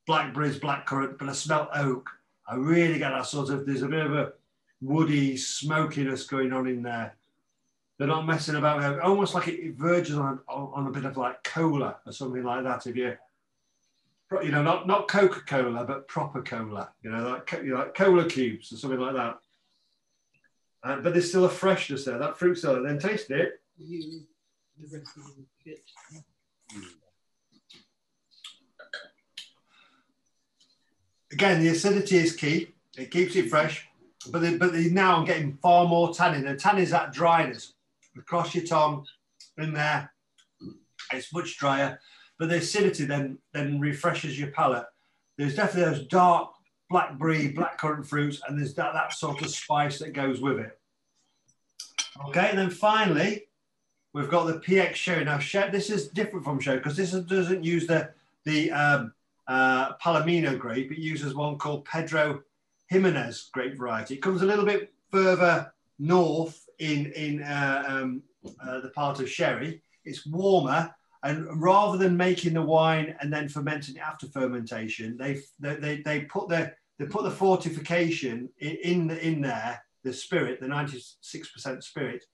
blackberries, blackcurrant, but I smell oak. I really get that sort of, there's a bit of a woody smokiness going on in there. They're not messing about, almost like it verges on a bit of like cola or something like that. If you know, not Coca-Cola, but proper cola, you know, like cola cubes or something like that. But there's still a freshness there, that fruit still. Then taste it. Again, the acidity is key. It keeps it fresh. But now I'm getting far more tannin. And tannin is that dryness across your tongue in there. It's much drier. But the acidity then refreshes your palate. There's definitely those dark blackberry, blackcurrant fruits, and there's that sort of spice that goes with it. Okay, and then finally, we've got the PX Sherry. Now, this is different from Sherry because this doesn't use the Palomino grape. It uses one called Pedro Jimenez grape variety. It comes a little bit further north in the part of Sherry. It's warmer, and rather than making the wine and then fermenting it after fermentation, they put the fortification in there, the spirit, the 96% spirit,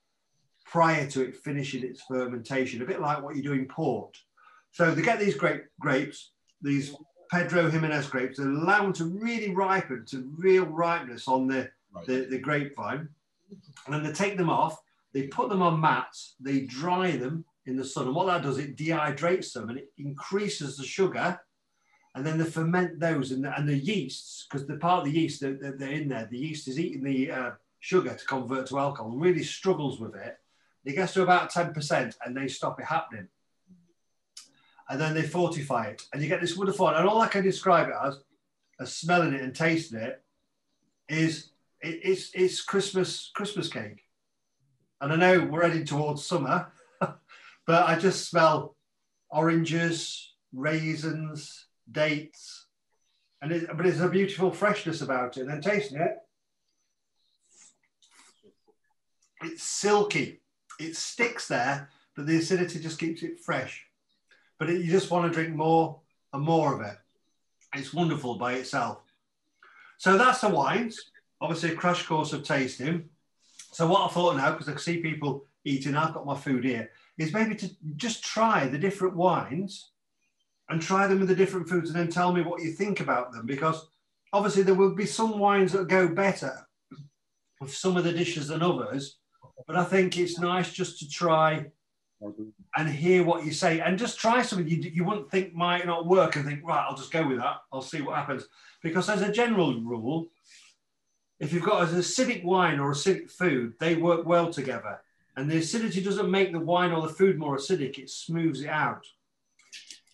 prior to it finishing its fermentation, a bit like what you do in port. So they get these grapes, these Pedro Jimenez grapes, that allow them to really ripen to real ripeness on the grapevine. And then they take them off, they put them on mats, they dry them in the sun. And what that does, it dehydrates them and it increases the sugar. And then they ferment those and the yeasts, because the part of the yeast that they're in there, the yeast is eating the sugar to convert to alcohol and really struggles with it. It gets to about 10% and they stop it happening. And then they fortify it. And you get this wonderful, and all I can describe it as smelling it and tasting it, is it's Christmas cake. And I know we're heading towards summer, but I just smell oranges, raisins, dates, but it's a beautiful freshness about it. And then tasting it, it's silky. It sticks there, but the acidity just keeps it fresh. But you just want to drink more and more of it. It's wonderful by itself. So that's the wines. Obviously a crash course of tasting. So what I thought now, because I see people eating, I've got my food here, is maybe to just try the different wines and try them with the different foods and then tell me what you think about them. Because obviously there will be some wines that go better with some of the dishes than others. But I think it's nice just to try and hear what you say and just try something you wouldn't think might not work and think, right, I'll just go with that. I'll see what happens. Because as a general rule, if you've got an acidic wine or acidic food, they work well together. And the acidity doesn't make the wine or the food more acidic, it smooths it out.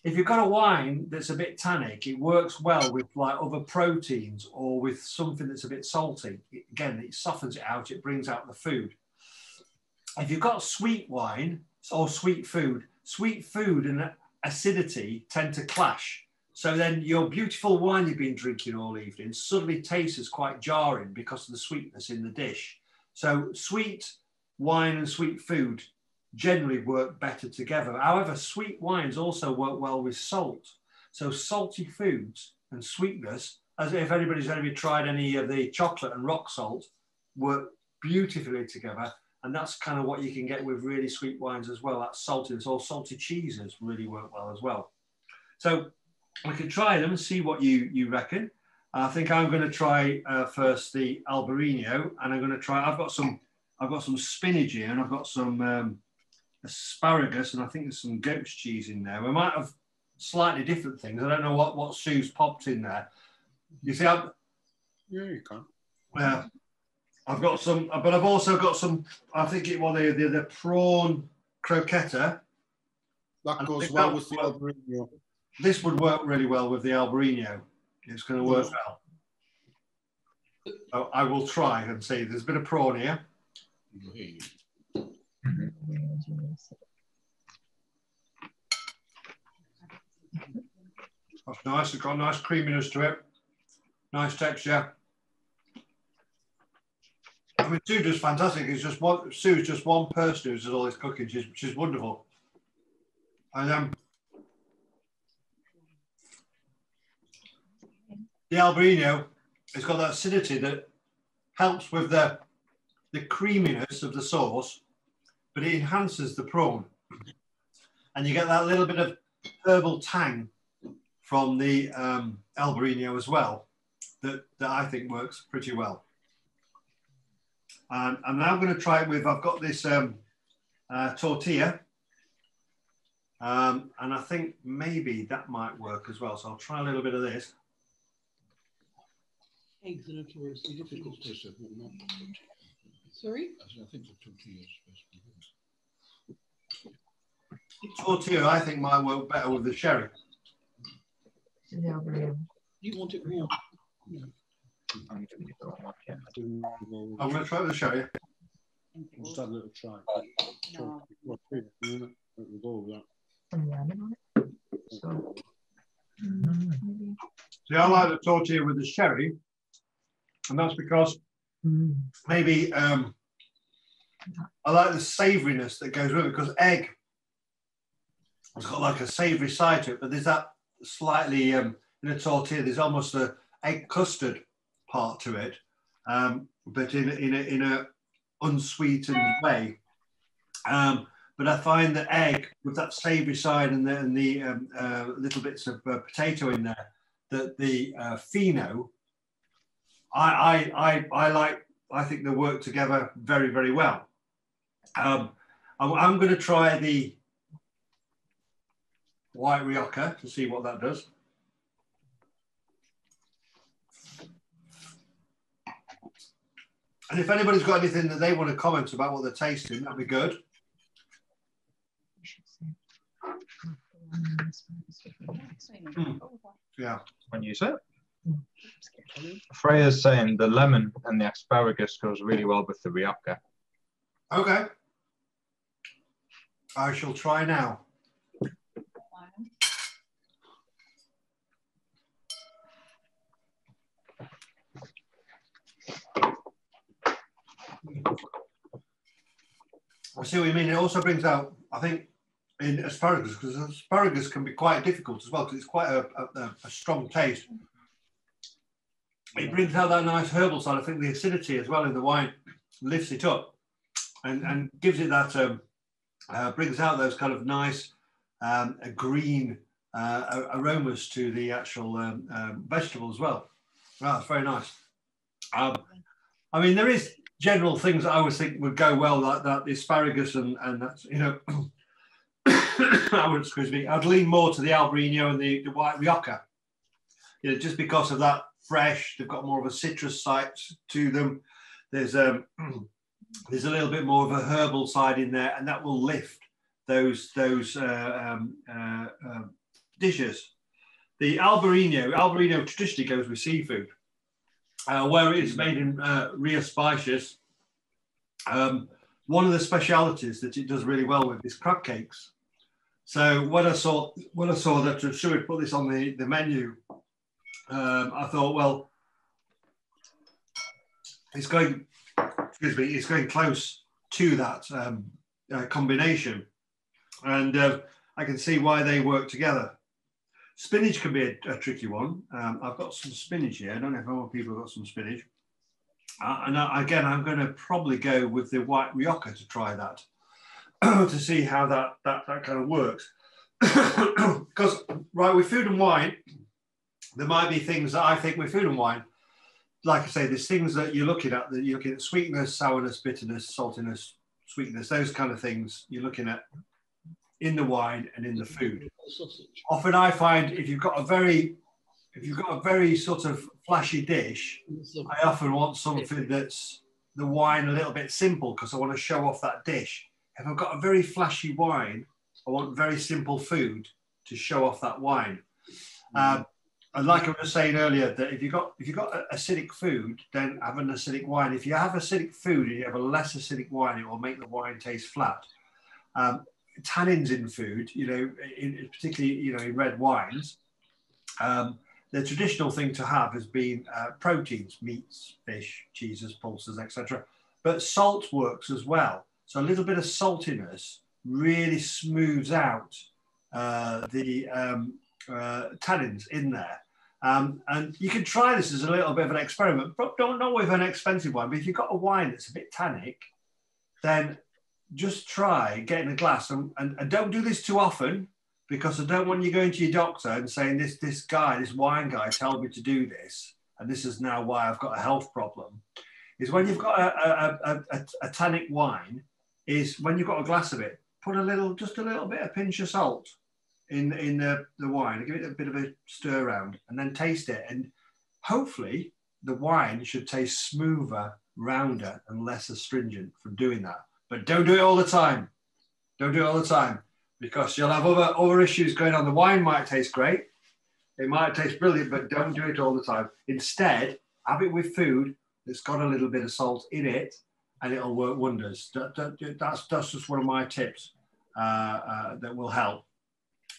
If you've got a wine that's a bit tannic, it works well with like other proteins or with something that's a bit salty. Again, it softens it out, it brings out the food. If you've got sweet wine or sweet food and acidity tend to clash. So then your beautiful wine you've been drinking all evening suddenly tastes as quite jarring because of the sweetness in the dish. So sweet wine and sweet food generally work better together. However, sweet wines also work well with salt. So salty foods and sweetness, as if anybody's ever tried any of the chocolate and rock salt, work beautifully together. And that's kind of what you can get with really sweet wines as well. That's saltiness, or salty cheeses really work well as well. So we can try them and see what you reckon. I think I'm going to try first the Albarino, and I'm going to try. I've got some spinach here, and I've got some asparagus, and I think there's some goat's cheese in there. We might have slightly different things. I don't know what Sue's popped in there. You see, yeah, you can. I've got some, but I've also got some. I think the prawn croqueta. That goes well with the Albarino. This would work really well with the Albarino. It's going to work well. So I will try and see. There's a bit of prawn here. That's nice. It's got a nice creaminess to it. Nice texture. I mean, Sue does fantastic. Sue's just one person who does all this cooking. She's wonderful. And the Albarino, it's got that acidity that helps with the creaminess of the sauce, but it enhances the prawn. And you get that little bit of herbal tang from the Albarino as well, that I think works pretty well. And I'm now going to try it with, I've got this tortilla, and I think maybe that might work as well. So I'll try a little bit of this. Eggs are notoriously difficult. Sorry? I think the tortilla is supposed to be good. Tortilla, I think, might work better with the sherry. You want it warm? I'm going to try with the sherry. Just have a little try. No. We'll go with that. See, I like the tortilla with the sherry, and that's because maybe I like the savouriness that goes with it, because egg has got like a savoury side to it, but there's that slightly, in a tortilla, there's almost an egg custard part to it, but in a unsweetened way. But I find the egg with that savoury side and the little bits of potato in there, that the Fino, I think they work together very, very well. I'm going to try the white Rioja to see what that does. And if anybody's got anything that they want to comment about what they're tasting, that'd be good. Yeah. When you use it. Freya's saying the lemon and the asparagus goes really well with the Rioja. Okay. I shall try now. I see what you mean. It also brings out, I think, in asparagus, because asparagus can be quite difficult as well, because it's quite a strong taste. It brings out that nice herbal side. I think the acidity as well in the wine lifts it up and gives it that, brings out those kind of nice green aromas to the actual vegetable as well. Wow, it's very nice. I mean, there is general things that I always think would go well, like that, the asparagus and that's, you know, excuse me, I'd lean more to the Albarino and the white Rioja, you know, just because of that fresh, they've got more of a citrus side to them. There's a little bit more of a herbal side in there, and that will lift those dishes. The Albarino traditionally goes with seafood. Where it is made in Rio Spicious, one of the specialities that it does really well with is crab cakes. So when I saw that Sue had put this on the menu, I thought, well, it's going close to that combination. And I can see why they work together. Spinach can be a tricky one. I've got some spinach here. I don't know if other people have got some spinach. Again, I'm going to probably go with the white Rioja to try that, to see how that kind of works. Because, right, with food and wine, there might be things that I think with food and wine, like I say, there's things that you're looking at, sweetness, sourness, bitterness, saltiness, sweetness, those kind of things you're looking at in the wine and in the food. Often I find if you've got a very sort of flashy dish, I often want something that's the wine a little bit simple because I want to show off that dish. If I've got a very flashy wine, I want very simple food to show off that wine. And like I was saying earlier, that if you've got acidic food, then have an acidic wine. If you have acidic food and you have a less acidic wine, it will make the wine taste flat. Tannins in food, particularly in red wines, the traditional thing to have has been proteins, meats, fish, cheeses, pulses, etc. But salt works as well. So a little bit of saltiness really smooths out the tannins in there. And you can try this as a little bit of an experiment, but not with an expensive wine. But if you've got a wine that's a bit tannic, then just try getting a glass and don't do this too often, because I don't want you going to your doctor and saying this wine guy told me to do this, and this is now why I've got a health problem. Is when you've got a tannic wine, is when you've got a glass of it, put just a little bit of pinch of salt in the wine, give it a bit of a stir around, and then taste it, and hopefully the wine should taste smoother, rounder, and less astringent from doing that. But don't do it all the time. Don't do it all the time, because you'll have other issues going on. The wine might taste great, it might taste brilliant, but don't do it all the time. Instead, have it with food that's got a little bit of salt in it, and it'll work wonders. That's just one of my tips that will help.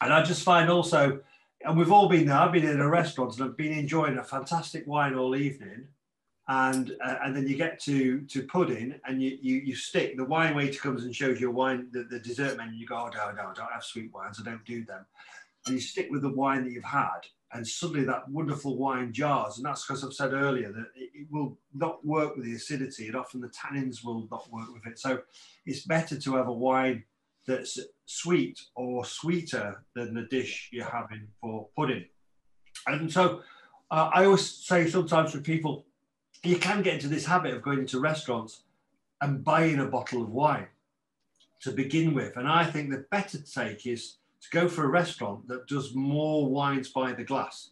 And I just find also, and we've all been there, I've been in a restaurant and I've been enjoying a fantastic wine all evening, and then you get to pudding and you stick, the wine waiter comes and shows you a wine, the dessert menu, you go, oh no, I don't have sweet wines, I don't do them. And you stick with the wine that you've had, and suddenly that wonderful wine jars. And that's because I've said earlier that it will not work with the acidity, and often the tannins will not work with it. So it's better to have a wine that's sweet or sweeter than the dish you're having for pudding. And so I always say sometimes with people, you can get into this habit of going into restaurants and buying a bottle of wine to begin with. And I think the better take is to go for a restaurant that does more wines by the glass,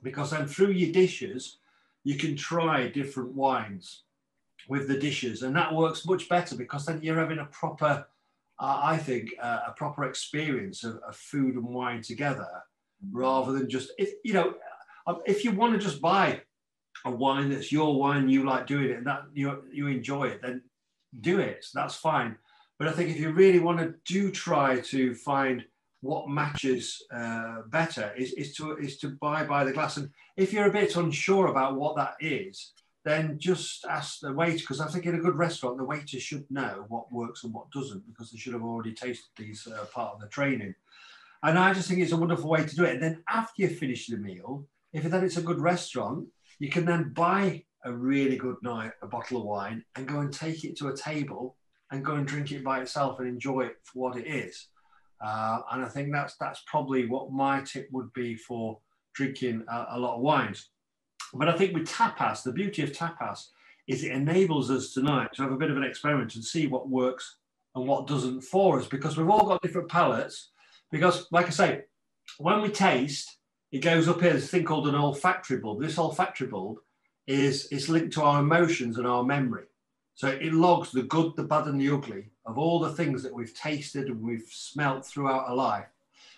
because then through your dishes, you can try different wines with the dishes. And that works much better, because then you're having a proper, I think, a proper experience of food and wine together, rather than just, if you want to just buy a wine that's your wine, you like doing it, and that you enjoy it, then do it. That's fine. But I think if you really want to try to find what matches better, is to buy by the glass. And if you're a bit unsure about what that is, then just ask the waiter, because I think in a good restaurant, the waiter should know what works and what doesn't, because they should have already tasted these part of the training. And I just think it's a wonderful way to do it. And then after you finish the meal, if then it's a good restaurant, you can then buy a really good night, a bottle of wine, and go and take it to a table and go and drink it by itself and enjoy it for what it is. And I think that's probably what my tip would be for drinking a lot of wines. But I think with tapas, the beauty of tapas is it enables us tonight to have a bit of an experiment and see what works and what doesn't for us, because we've all got different palates. Because, like I say, when we taste, it goes up here, there's a thing called an olfactory bulb. This olfactory bulb is linked to our emotions and our memory. So it logs the good, the bad, and the ugly of all the things that we've tasted and we've smelt throughout our life.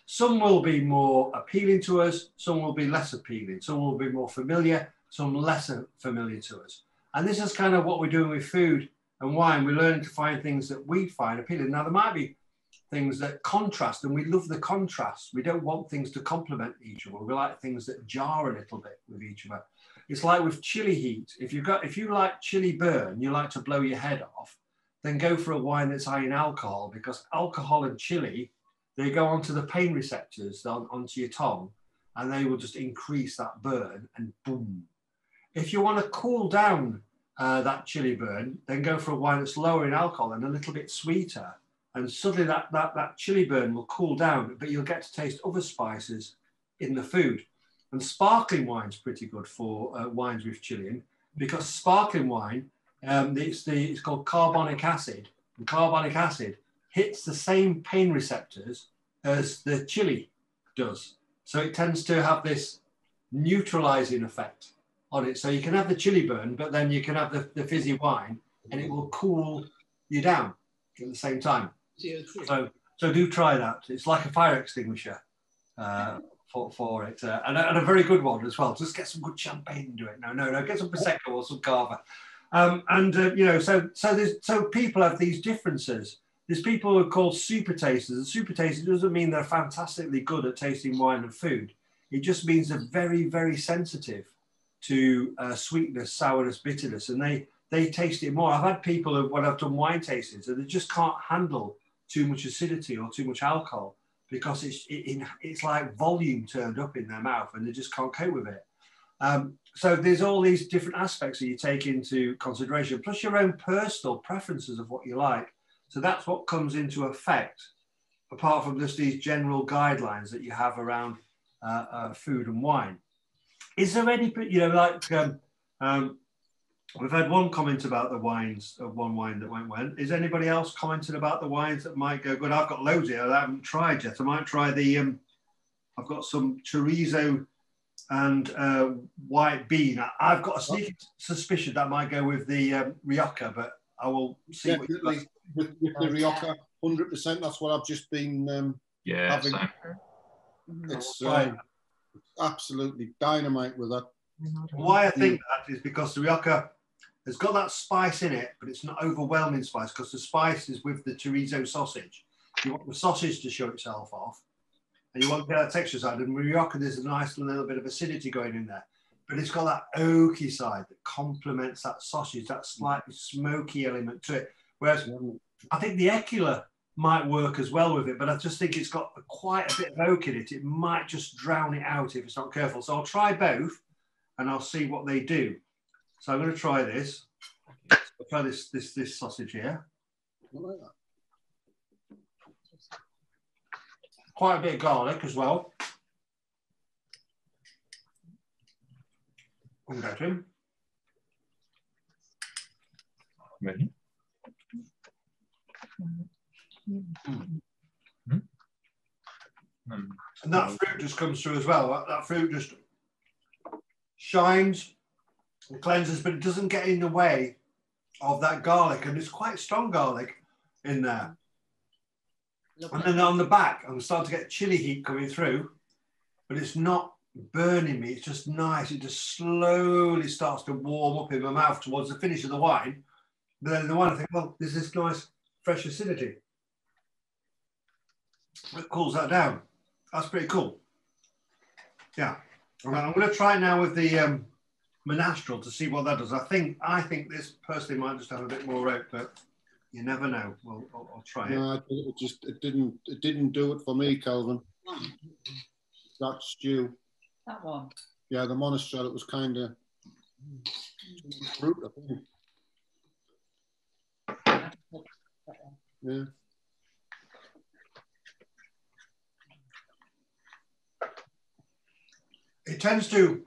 Some will be more appealing to us, some will be less appealing, some will be more familiar, some less familiar to us. And this is kind of what we're doing with food and wine. We're learning to find things that we find appealing. Now, there might be things that contrast, and we love the contrast. We don't want things to complement each other. We like things that jar a little bit with each other. It's like with chili heat. If you like chili burn, you like to blow your head off, then go for a wine that's high in alcohol, because alcohol and chili, they go onto the pain receptors onto your tongue, and they will just increase that burn, and boom. If you want to cool down that chili burn, then go for a wine that's lower in alcohol and a little bit sweeter, and suddenly that chili burn will cool down, but you'll get to taste other spices in the food. And sparkling wine's pretty good for wines with chili in, because sparkling wine, it's called carbonic acid, and carbonic acid hits the same pain receptors as the chili does. So it tends to have this neutralizing effect on it. So you can have the chili burn, but then you can have the fizzy wine, and it will cool you down at the same time. So do try that. It's like a fire extinguisher for it, and a very good one as well. Just get some good champagne into it. No, get some prosecco or some cava. You know, so people have these differences. There's people who are called super tasters. And super tasters doesn't mean they're fantastically good at tasting wine and food. It just means they're very, very sensitive to sweetness, sourness, bitterness, and they taste it more. I've had people who, when I've done wine tastings, and they just can't handle too much acidity or too much alcohol, because it's like volume turned up in their mouth, and they just can't cope with it. So there's all these different aspects that you take into consideration, plus your own personal preferences of what you like. So that's what comes into effect, apart from just these general guidelines that you have around food and wine. Is there any, you know, like we've had one comment about the wines, one wine that went. Is anybody else commenting about the wines that might go good? I've got loads here that I haven't tried yet. I might try the, I've got some chorizo and white bean. I've got a sneaky suspicion that might go with the Rioja, but I will see. Definitely with the Rioja, 100%. That's what I've just been having. It's absolutely dynamite with that. Why I think that is because the Rioja has got that spice in it, but it's not overwhelming spice, because the spice is with the chorizo sausage. You want the sausage to show itself off, and you want to get that texture side. And Rioja, there's a nice little bit of acidity going in there, but it's got that oaky side that complements that sausage, that slightly smoky element to it. Whereas I think the Ecula might work as well with it, but I just think it's got quite a bit of oak in it. It might just drown it out if it's not careful. So I'll try both, and I'll see what they do. So I'm going to try this. I'll try this sausage here. Quite a bit of garlic as well. I'm getting. Ready? And that fruit just comes through as well. That fruit just shines, cleanses, but it doesn't get in the way of that garlic. And it's quite strong garlic in there. And then on the back, I'm starting to get chili heat coming through, but it's not burning me. It's just nice. It just slowly starts to warm up in my mouth towards the finish of the wine. But then in the wine, I think, well, there's this nice fresh acidity. It cools that down. That's pretty cool. Yeah. All right, I'm going to try it now with the Monastral to see what that does. I think this personally might just have a bit more oak, but you never know. Well, I'll try it. No, it didn't do it for me, Calvin. That stew. That one. Yeah, the Monastral. It was kind of fruit, I think. Yeah. It tends to,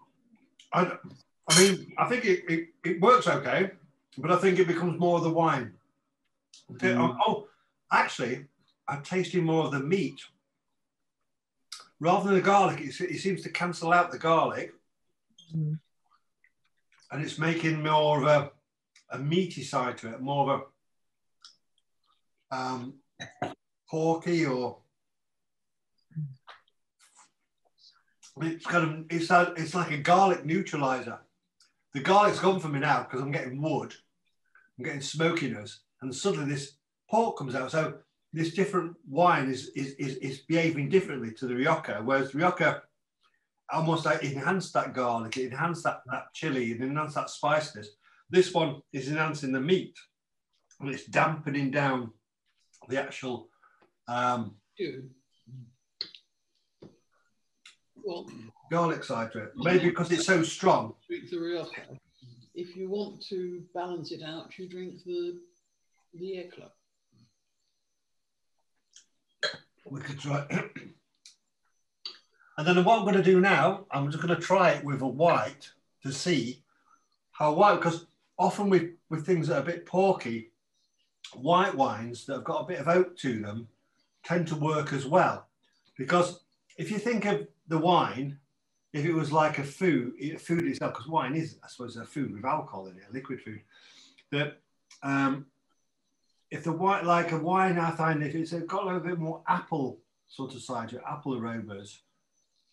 I mean, I think it works okay, but I think it becomes more of the wine. Oh, actually, I'm tasting more of the meat. Rather than the garlic, it seems to cancel out the garlic. And it's making more of a meaty side to it, more of a porky, or it's like a garlic neutralizer. The garlic's gone for me now because I'm getting wood, I'm getting smokiness, and suddenly this pork comes out. So this different wine is behaving differently to the Rioja, whereas the Rioja almost like enhanced that garlic, it enhanced that chili, it enhanced that spiciness. This one is enhancing the meat. and it's dampening down the actual garlic side to it. Maybe because it's so strong. Drink the Rioja. If you want to balance it out, you drink the Eclat. We could try it. And then what I'm going to do now, I'm just going to try it with a white to see how white, because often with things that are a bit porky, white wines that have got a bit of oak to them tend to work as well. Because if you think of the wine, if it was like a food itself, because wine is, I suppose, a food with alcohol in it, a liquid food, that if the white, like a wine, I find if it's got a little bit more apple sort of side to it, apple aromas,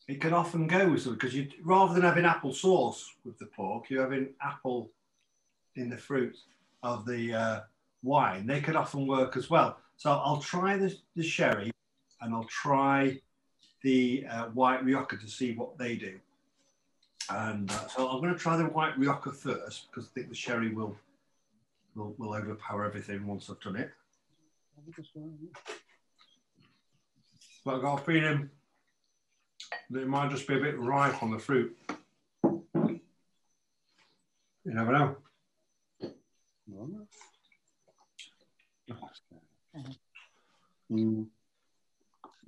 it can often go with something, because you, rather than having apple sauce with the pork, you're having apple in the fruit of the wine. They can often work as well. So I'll try the sherry, and I'll try the white Rioja to see what they do. And so I'm going to try the white Rioja first, because I think the sherry will overpower everything once I've done it. But I've got a feeling that it might just be a bit ripe on the fruit. You never know.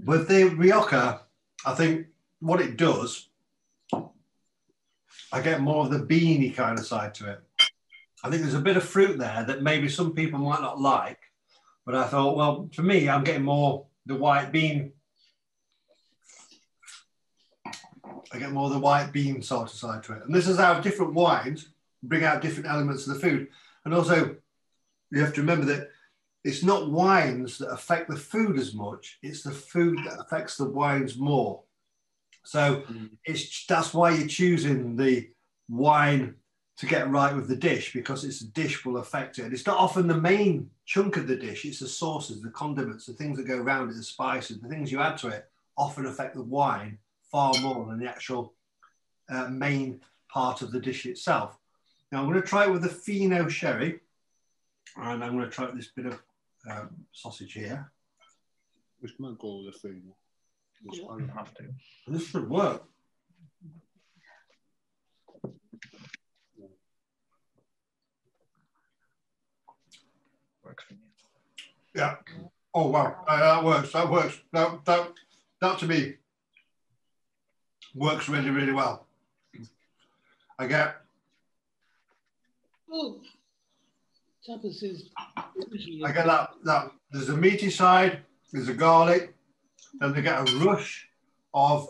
With the Rioja, I think what it does, I get more of the beany kind of side to it. I think there's a bit of fruit there that maybe some people might not like, but I thought, well, for me, I'm getting more the white bean. I get more of the white bean sort of side to it. And this is how different wines bring out different elements of the food. And also, you have to remember that it's not wines that affect the food as much, it's the food that affects the wines more. So that's why you're choosing the wine to get right with the dish, because it's the dish will affect it. And it's not often the main chunk of the dish, it's the sauces, the condiments, the things that go around it, the spices, the things you add to it often affect the wine far more than the actual main part of the dish itself. Now I'm going to try it with the Fino Sherry, and I'm going to try this bit of sausage here. Which might go with the Fino. I don't have to. And this should work. Works for me. Yeah. Oh wow, that works. That works. That to me works really, really well. I get. Oh, tapas is. I get that. There's a meaty side. There's a garlic. Then they get a rush of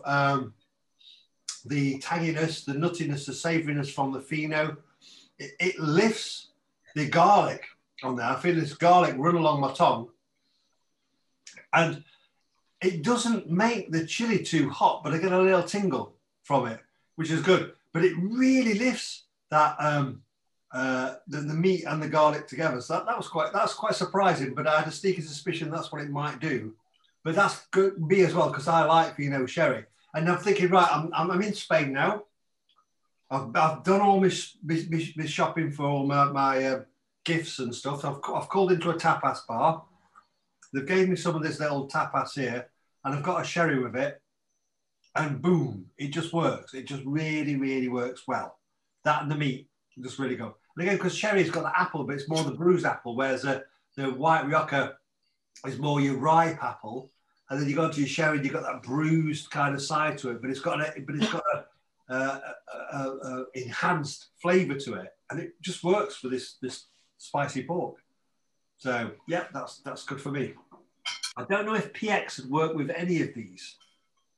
the tanginess, the nuttiness, the savouriness from the Fino. It lifts the garlic on there. I feel this garlic run along my tongue. And it doesn't make the chili too hot, but I get a little tingle from it, which is good. But it really lifts that the meat and the garlic together. So that was quite surprising, but I had a sneaky suspicion that's what it might do. But that's good me as well, because I like Fino Sherry. And I'm thinking, right, I'm in Spain now. I've done all my shopping for all my gifts and stuff. I've called into a tapas bar. They've gave me some of this little tapas here, and I've got a sherry with it. And boom, it just works. It just really, really works well. That and the meat just really go. And again, because sherry's got the apple, but it's more the bruised apple, whereas the white Rioja is more your ripe apple, and then you go into your sherry and you've got that bruised kind of side to it, but it's got a enhanced flavour to it, and it just works for this spicy pork. So yeah, that's good for me. I don't know if PX would work with any of these,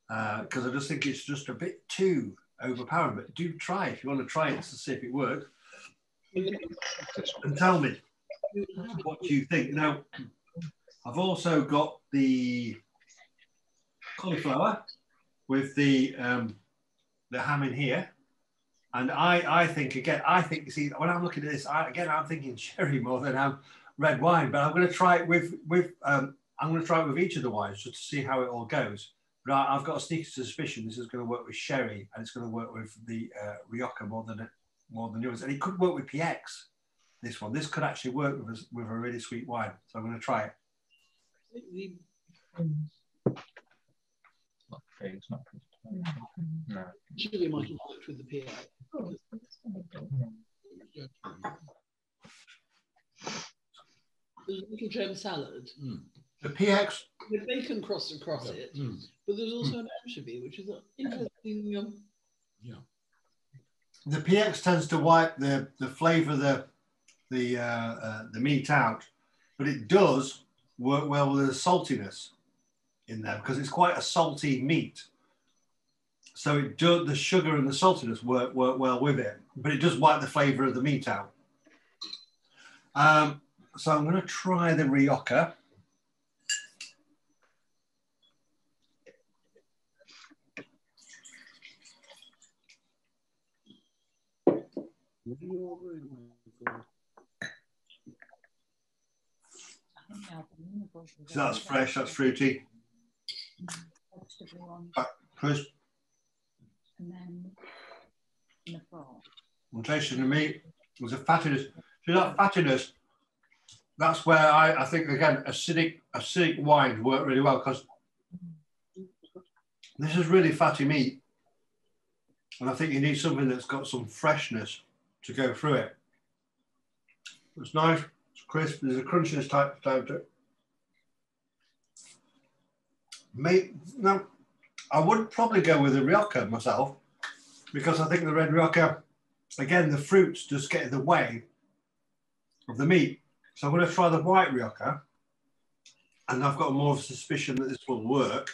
because I just think it's just a bit too overpowering. But do try if you want to try it to see if it works, and tell me what you think. Now, I've also got the cauliflower with the ham in here, and I think again. You see, when I'm looking at this, I'm thinking sherry more than I'm red wine. But I'm going to try it with I'm going to try it with each of the wines just to see how it all goes. But I've got a sneaky suspicion this is going to work with sherry, and it's going to work with the Rioja more than yours, and it could work with PX. this one. This could actually work with a really sweet wine. So I'm going to try it. No. Surely might have worked with the PA. There's a little gem salad. The PX with bacon crossed across it, but there's also an anchovy, which is an interesting. The PX tends to wipe the flavour of the meat out, but it does work well with the saltiness in there because it's quite a salty meat. So the sugar and the saltiness work well with it, but it does wipe the flavour of the meat out. So I'm going to try the Rioja. So that's fresh, that's fruity. Crisp. I'm tasting the meat. There's a fattiness. See that fattiness? That's where I think, again, acidic wines work really well because this is really fatty meat. And I think you need something that's got some freshness to go through it. It's nice, it's crisp, there's a crunchiness type to it. Now, I would probably go with the Rioja myself because I think the red Rioja, again, the fruits just get in the way of the meat. So I'm going to try the white Rioja, and I've got more of a suspicion that this will work.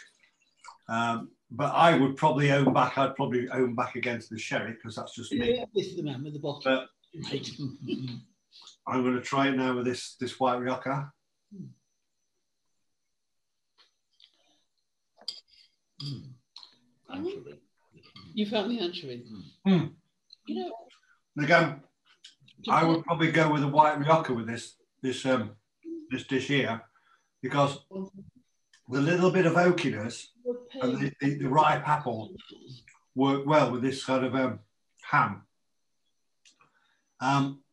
But I would probably own back. I'd probably own back against the sherry because that's just me. Yeah, this is the man with the bottle. But I'm going to try it now with this white Rioja. Anchovy. You found the anchovy. You know, again, I would probably go with the white Rioja with this dish here because the little bit of oakiness and the ripe apple work well with this kind of ham.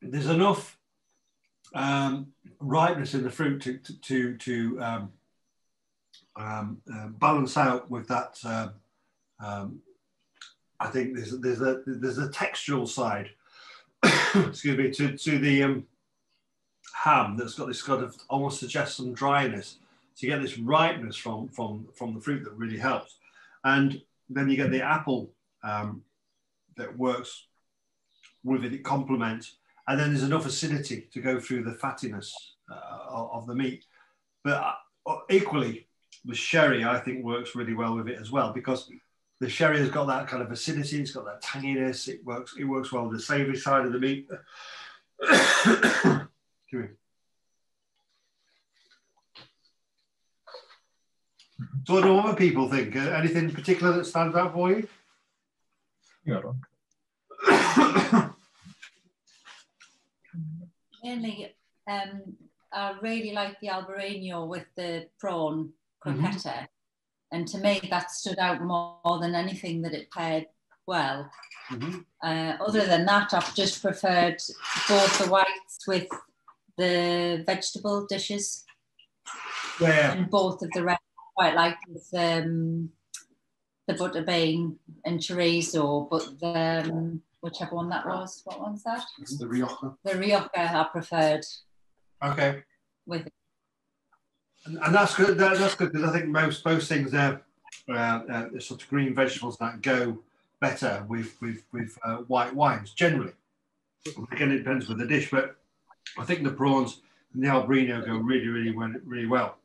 There's enough ripeness in the fruit to balance out with that. I think there's a textural side, excuse me, to the ham that's got this kind of almost suggests some dryness. So you get this ripeness from the fruit that really helps, and then you get the apple that works with it. It complements, and then there's enough acidity to go through the fattiness of the meat. But equally, the sherry I think works really well with it as well because the sherry has got that kind of acidity. It's got that tanginess. It works well with the savoury side of the meat. So what do other people think? Anything particular that stands out for you? Yeah. Mainly, I really like the Albarino with the prawn croqueta. And to me, that stood out more than anything that it paired well. Other than that, I've just preferred both the whites with the vegetable dishes. And both of the reds quite like with the butter bean and chorizo, but the whichever one that was, what one's that? It's the Rioja. The Rioja I preferred. Okay. With it. And that's good. That's good because I think most things are sort of green vegetables that go better with white wines generally. Again, it depends with the dish, but I think the prawns and the Albarino go really well.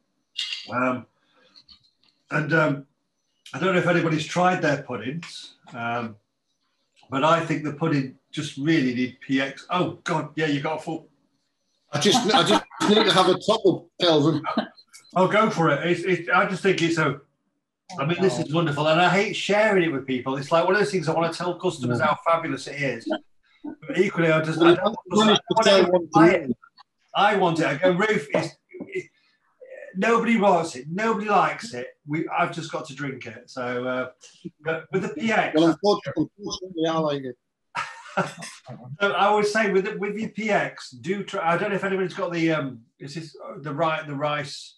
And I don't know if anybody's tried their puddings, but I think the pudding just really need PX. Oh God, yeah, you got a full. I just need to have a top up, Kelvin. Oh, go for it. I just think it's so. I mean, this is wonderful, and I hate sharing it with people. It's like one of those things I want to tell customers how fabulous it is. But equally, I want it. I go, Ruth, nobody wants it. Nobody likes it. I've just got to drink it. So, but with the PX, well, unfortunately, I like it. I would say with your PX, do try. I don't know if anybody's got the is this the rice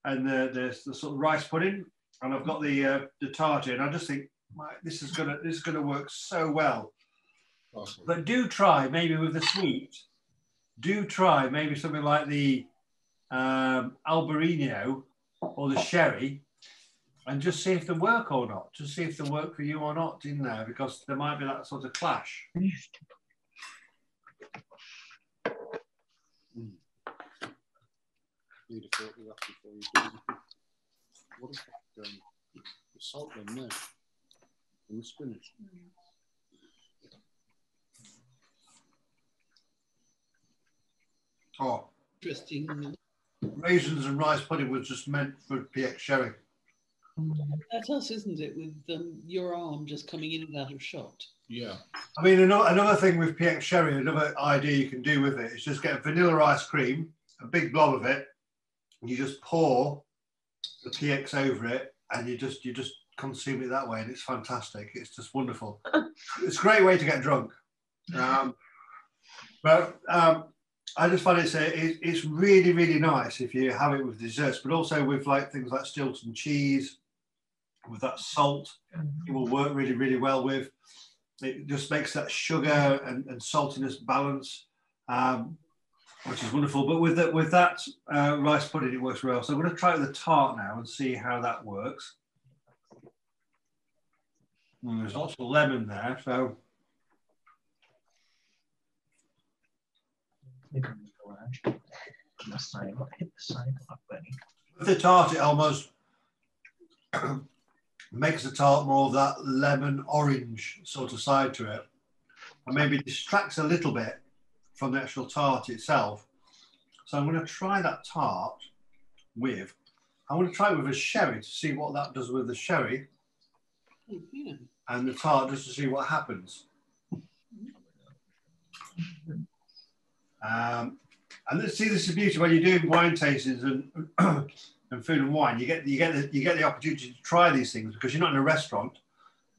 and the sort of rice pudding, and I've got the tarty, and I just think this is gonna work so well. Awesome. But do try maybe with the sweet. Do try maybe something like the Albarino or the sherry, and just see if they work or not. Just see if they work for you or not in there, because there might be that sort of clash. Need a photo of that before you do anything. What is that? The salt in there and the spinach. Oh, Interesting. Raisins and rice pudding was just meant for PX sherry. That's us, isn't it? With your arm just coming in and out of shot. Yeah. I mean, another thing with PX sherry, another idea you can do with it is just get vanilla ice cream, a big blob of it, and you just pour the PX over it, and you just consume it that way, and it's fantastic. It's just wonderful. It's a great way to get drunk. I just find it's really, really nice if you have it with desserts, but also with like things like Stilton cheese, with that salt, it will work really, really well with. It just makes that sugar and saltiness balance, which is wonderful. But with that rice pudding, it works well. So I'm going to try the tart now and see how that works. There's lots of lemon there, so. With the tart, it almost makes the tart more of that lemon orange sort of side to it, and maybe distracts a little bit from the actual tart itself. So I'm going to try that tart with, I want to try it with a sherry to see what that does with the sherry and the tart, just to see what happens. And let's see, this is the beauty when you're doing wine tastings and food and wine. You get the opportunity to try these things, because you're not in a restaurant,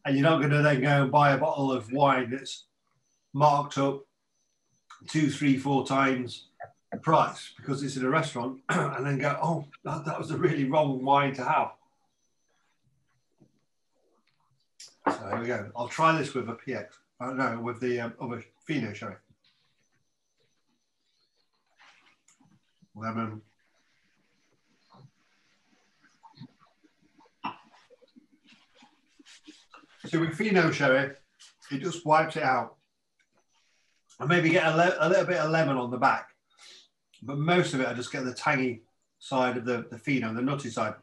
and you're not going to then go and buy a bottle of wine that's marked up 2, 3, 4 times the price because it's in a restaurant, and then go, oh, that was a really wrong wine to have. So here we go. I'll try this with a PX. No, with the other Fino Sherry. Lemon. So with Fino Sherry, it just wipes it out. And maybe get a little bit of lemon on the back. But most of it, I just get the tangy side of the Fino, the nutty side.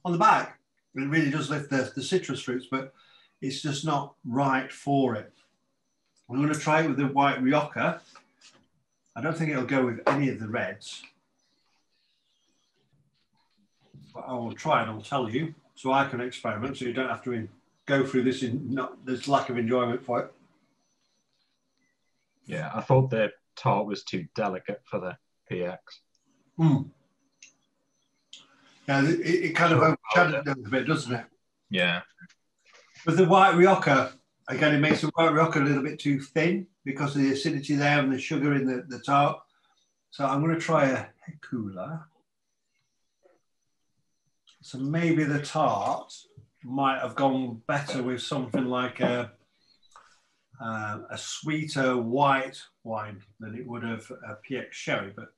On the back, it really does lift the citrus fruits, but it's just not right for it. I'm going to try it with the white Rioja. I don't think it'll go with any of the reds. But I will try and I'll tell you, so I can experiment, so you don't have to go through this this lack of enjoyment for it. Yeah, I thought the tart was too delicate for the PX. Yeah, it kind of overshadowed them a bit, doesn't it? Yeah. With the white Rioja, again, it makes the white Rioja a little bit too thin because of the acidity there and the sugar in the tart. So I'm going to try a Hecula. So maybe the tart might have gone better with something like a sweeter white wine than it would have a PX sherry, but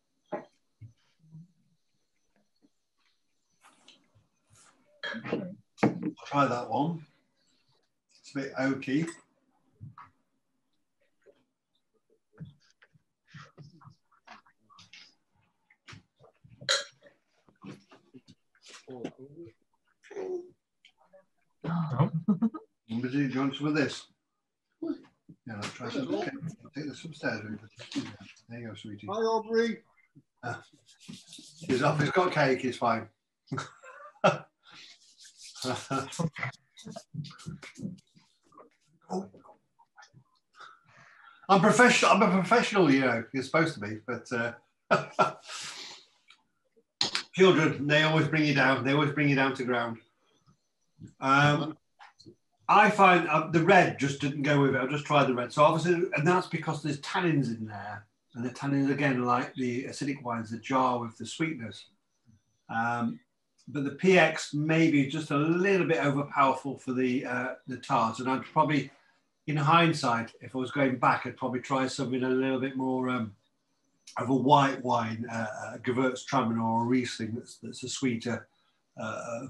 I'll try that one. It's a bit oaky. Do you want some of this? Yeah, let's try some. Okay. I'll take this upstairs. There you go, sweetie. Hi, Aubrey. He's off. He's got cake. He's fine. Oh. I'm professional. I'm a professional, you know. You're supposed to be, but children, they always bring you down. They always bring you down to ground. I find the red just didn't go with it. I just tried the red. So obviously, and that's because there's tannins in there. And the tannins, again, like the acidic wines, the jar with the sweetness. But the PX maybe just a little bit overpowerful for the tart. And I'd probably, in hindsight, if I was going back, I'd probably try something a little bit more of a white wine, a Gewürztraminer or a Riesling that's a sweeter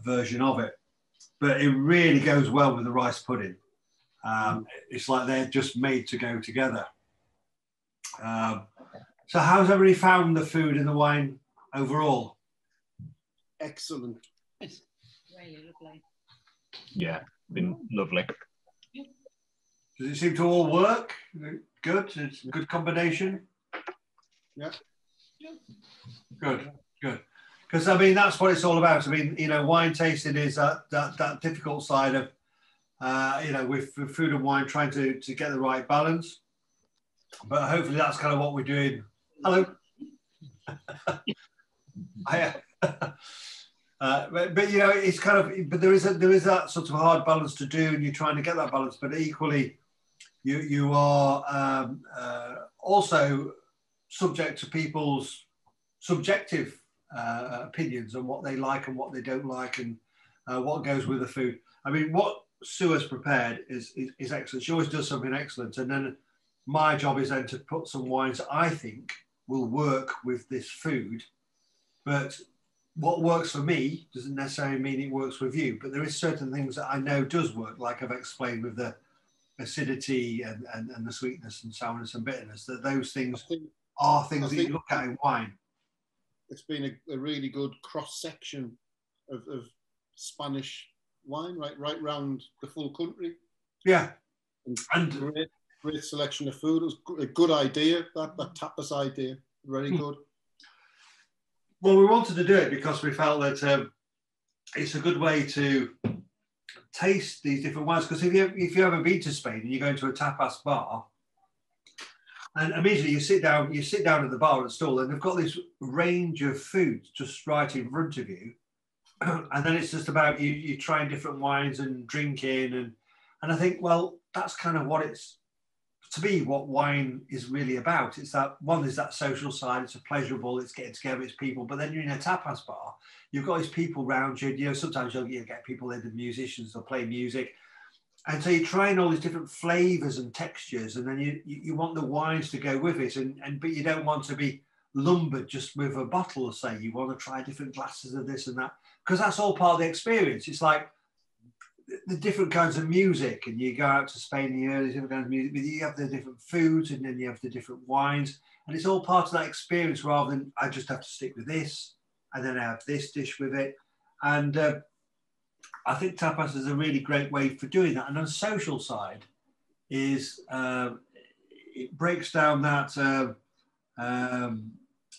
version of it. But it really goes well with the rice pudding. It's like they're just made to go together. So how's everybody found the food and the wine overall? Excellent. Really lovely. Yeah, been lovely. Does it seem to all work? Good? It's a good combination? Yeah. Good, good. Because, I mean, that's what it's all about. I mean, you know, wine tasting is that difficult side of, you know, with food and wine, trying to get the right balance. But hopefully that's kind of what we're doing. Hello. But you know, it's kind of, but there is that sort of hard balance to do, and you're trying to get that balance. But equally, you are also subject to people's subjective opinions on what they like and what they don't like, and what goes with the food. I mean, what Sue has prepared is excellent. She always does something excellent, and then my job is then to put some wines that I think will work with this food. But what works for me doesn't necessarily mean it works with you. But there is certain things that I know does work, like I've explained with the acidity and the sweetness and sourness and bitterness, that those things are things that you look at in wine. It's been a really good cross-section of Spanish wine right round the full country. Yeah. And great selection of food. It was a good idea, that tapas idea. Very good. Well, we wanted to do it because we felt that it's a good way to taste these different wines. Because if you ever been to Spain and you go into a tapas bar, and immediately you sit down at the bar at the stall, and they've got this range of foods just right in front of you, and then it's just about you trying different wines and drinking, and I think, well, that's kind of what it's, to me, what wine is really about. It's that one, there's that social side, it's a pleasurable, it's getting together, it's people. But then you're in a tapas bar, you've got these people around you. You know, sometimes you'll get people in, the musicians, they'll play music, and so you're trying all these different flavors and textures, and then you want the wines to go with it, but you don't want to be lumbered just with a bottle. Say you want to try different glasses of this and that, because that's all part of the experience. It's like the different kinds of music, and you go out to Spain and you hear different kinds of music, but you have the different foods, and then you have the different wines, and it's all part of that experience, rather than I just have to stick with this and then I have this dish with it. And I think tapas is a really great way for doing that. And on the social side is it breaks down that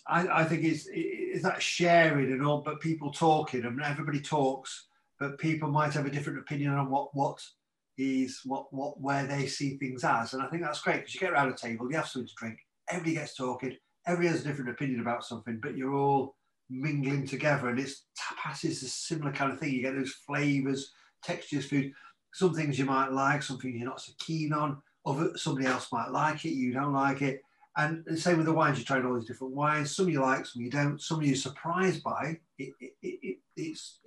I think it's that sharing and all, but people talking, and everybody talks, but people might have a different opinion on where they see things as. And I think that's great, because you get around a table, you have something to drink, everybody gets talking, everybody has a different opinion about something, but you're all mingling together. And tapas is a similar kind of thing. You get those flavors, textures, food. Some things you might like, some things you're not so keen on. Somebody else might like it, you don't like it. And the same with the wines. You're trying all these different wines. Some you like, some you don't. Some you're surprised by. It's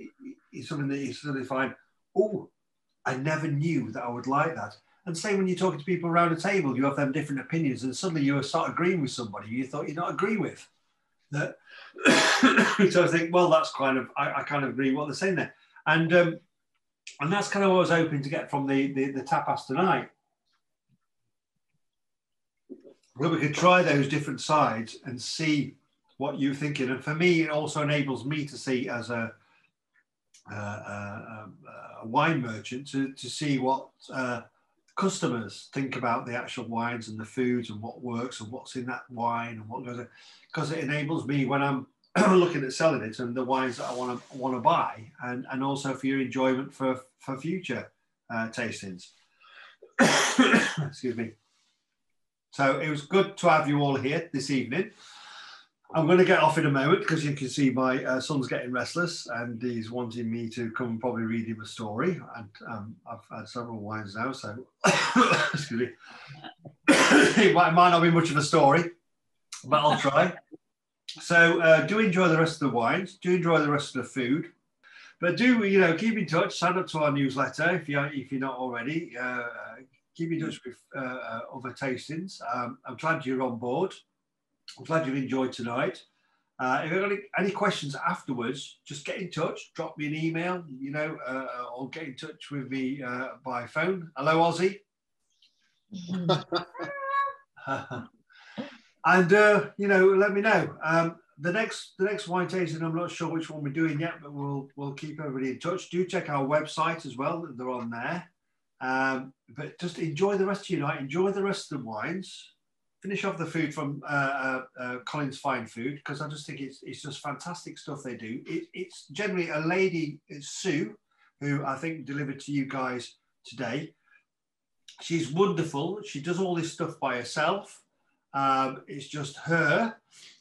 something that you suddenly find, oh, I never knew that I would like that. And same when you're talking to people around a table, you have them different opinions, and suddenly you start agreeing with somebody you thought you'd not agree with. That so I think, well, that's kind of, I kind of agree what they're saying there. And that's kind of what I was hoping to get from the tapas tonight, where we could try those different sides and see what you're thinking. And for me, it also enables me to see, as a wine merchant, to see what customers think about the actual wines and the foods and what works and what's in that wine and what goes in, because it enables me when I'm looking at selling it and the wines that I want to buy, and also for your enjoyment for future tastings. Excuse me. So it was good to have you all here this evening. I'm going to get off in a moment because you can see my son's getting restless and he's wanting me to come and probably read him a story. And I've had several wines now, so excuse me. It might not be much of a story, but I'll try. So do enjoy the rest of the wines. Do enjoy the rest of the food. But do, keep in touch. Sign up to our newsletter if you're not already. Keep in touch with other tastings. I'm glad you're on board. I'm glad you've enjoyed tonight. If you've got any questions afterwards, just get in touch. Drop me an email, or get in touch with me by phone. Hello, Ozzy. And let me know. The next wine tasting, I'm not sure which one we're doing yet, but we'll keep everybody in touch. Do check our website as well; they're on there. But just enjoy the rest of your night. Enjoy the rest of the wines. Finish off the food from Colin's Fine Food, because I just think it's just fantastic stuff they do. It's generally a lady, it's Sue, who I think delivered to you guys today. She's wonderful. She does all this stuff by herself. It's just her,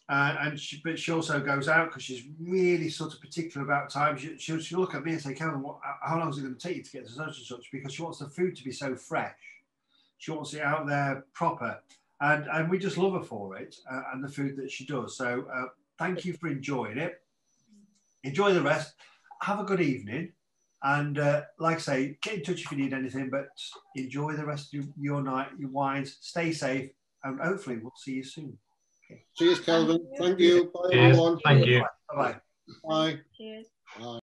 but she also goes out because she's really sort of particular about time. She'll look at me and say, Kevin, how long is it going to take you to get to such and such? Because she wants the food to be so fresh. She wants it out there proper. And we just love her for it and the food that she does. So thank you for enjoying it. Enjoy the rest. Have a good evening. And like I say, get in touch if you need anything, but enjoy the rest of your night, your wines. Stay safe, and hopefully we'll see you soon. Okay. Cheers, Kelvin. Thank you. Bye, Cheers. everyone. Thank you. Bye-bye. Bye. Cheers. Bye.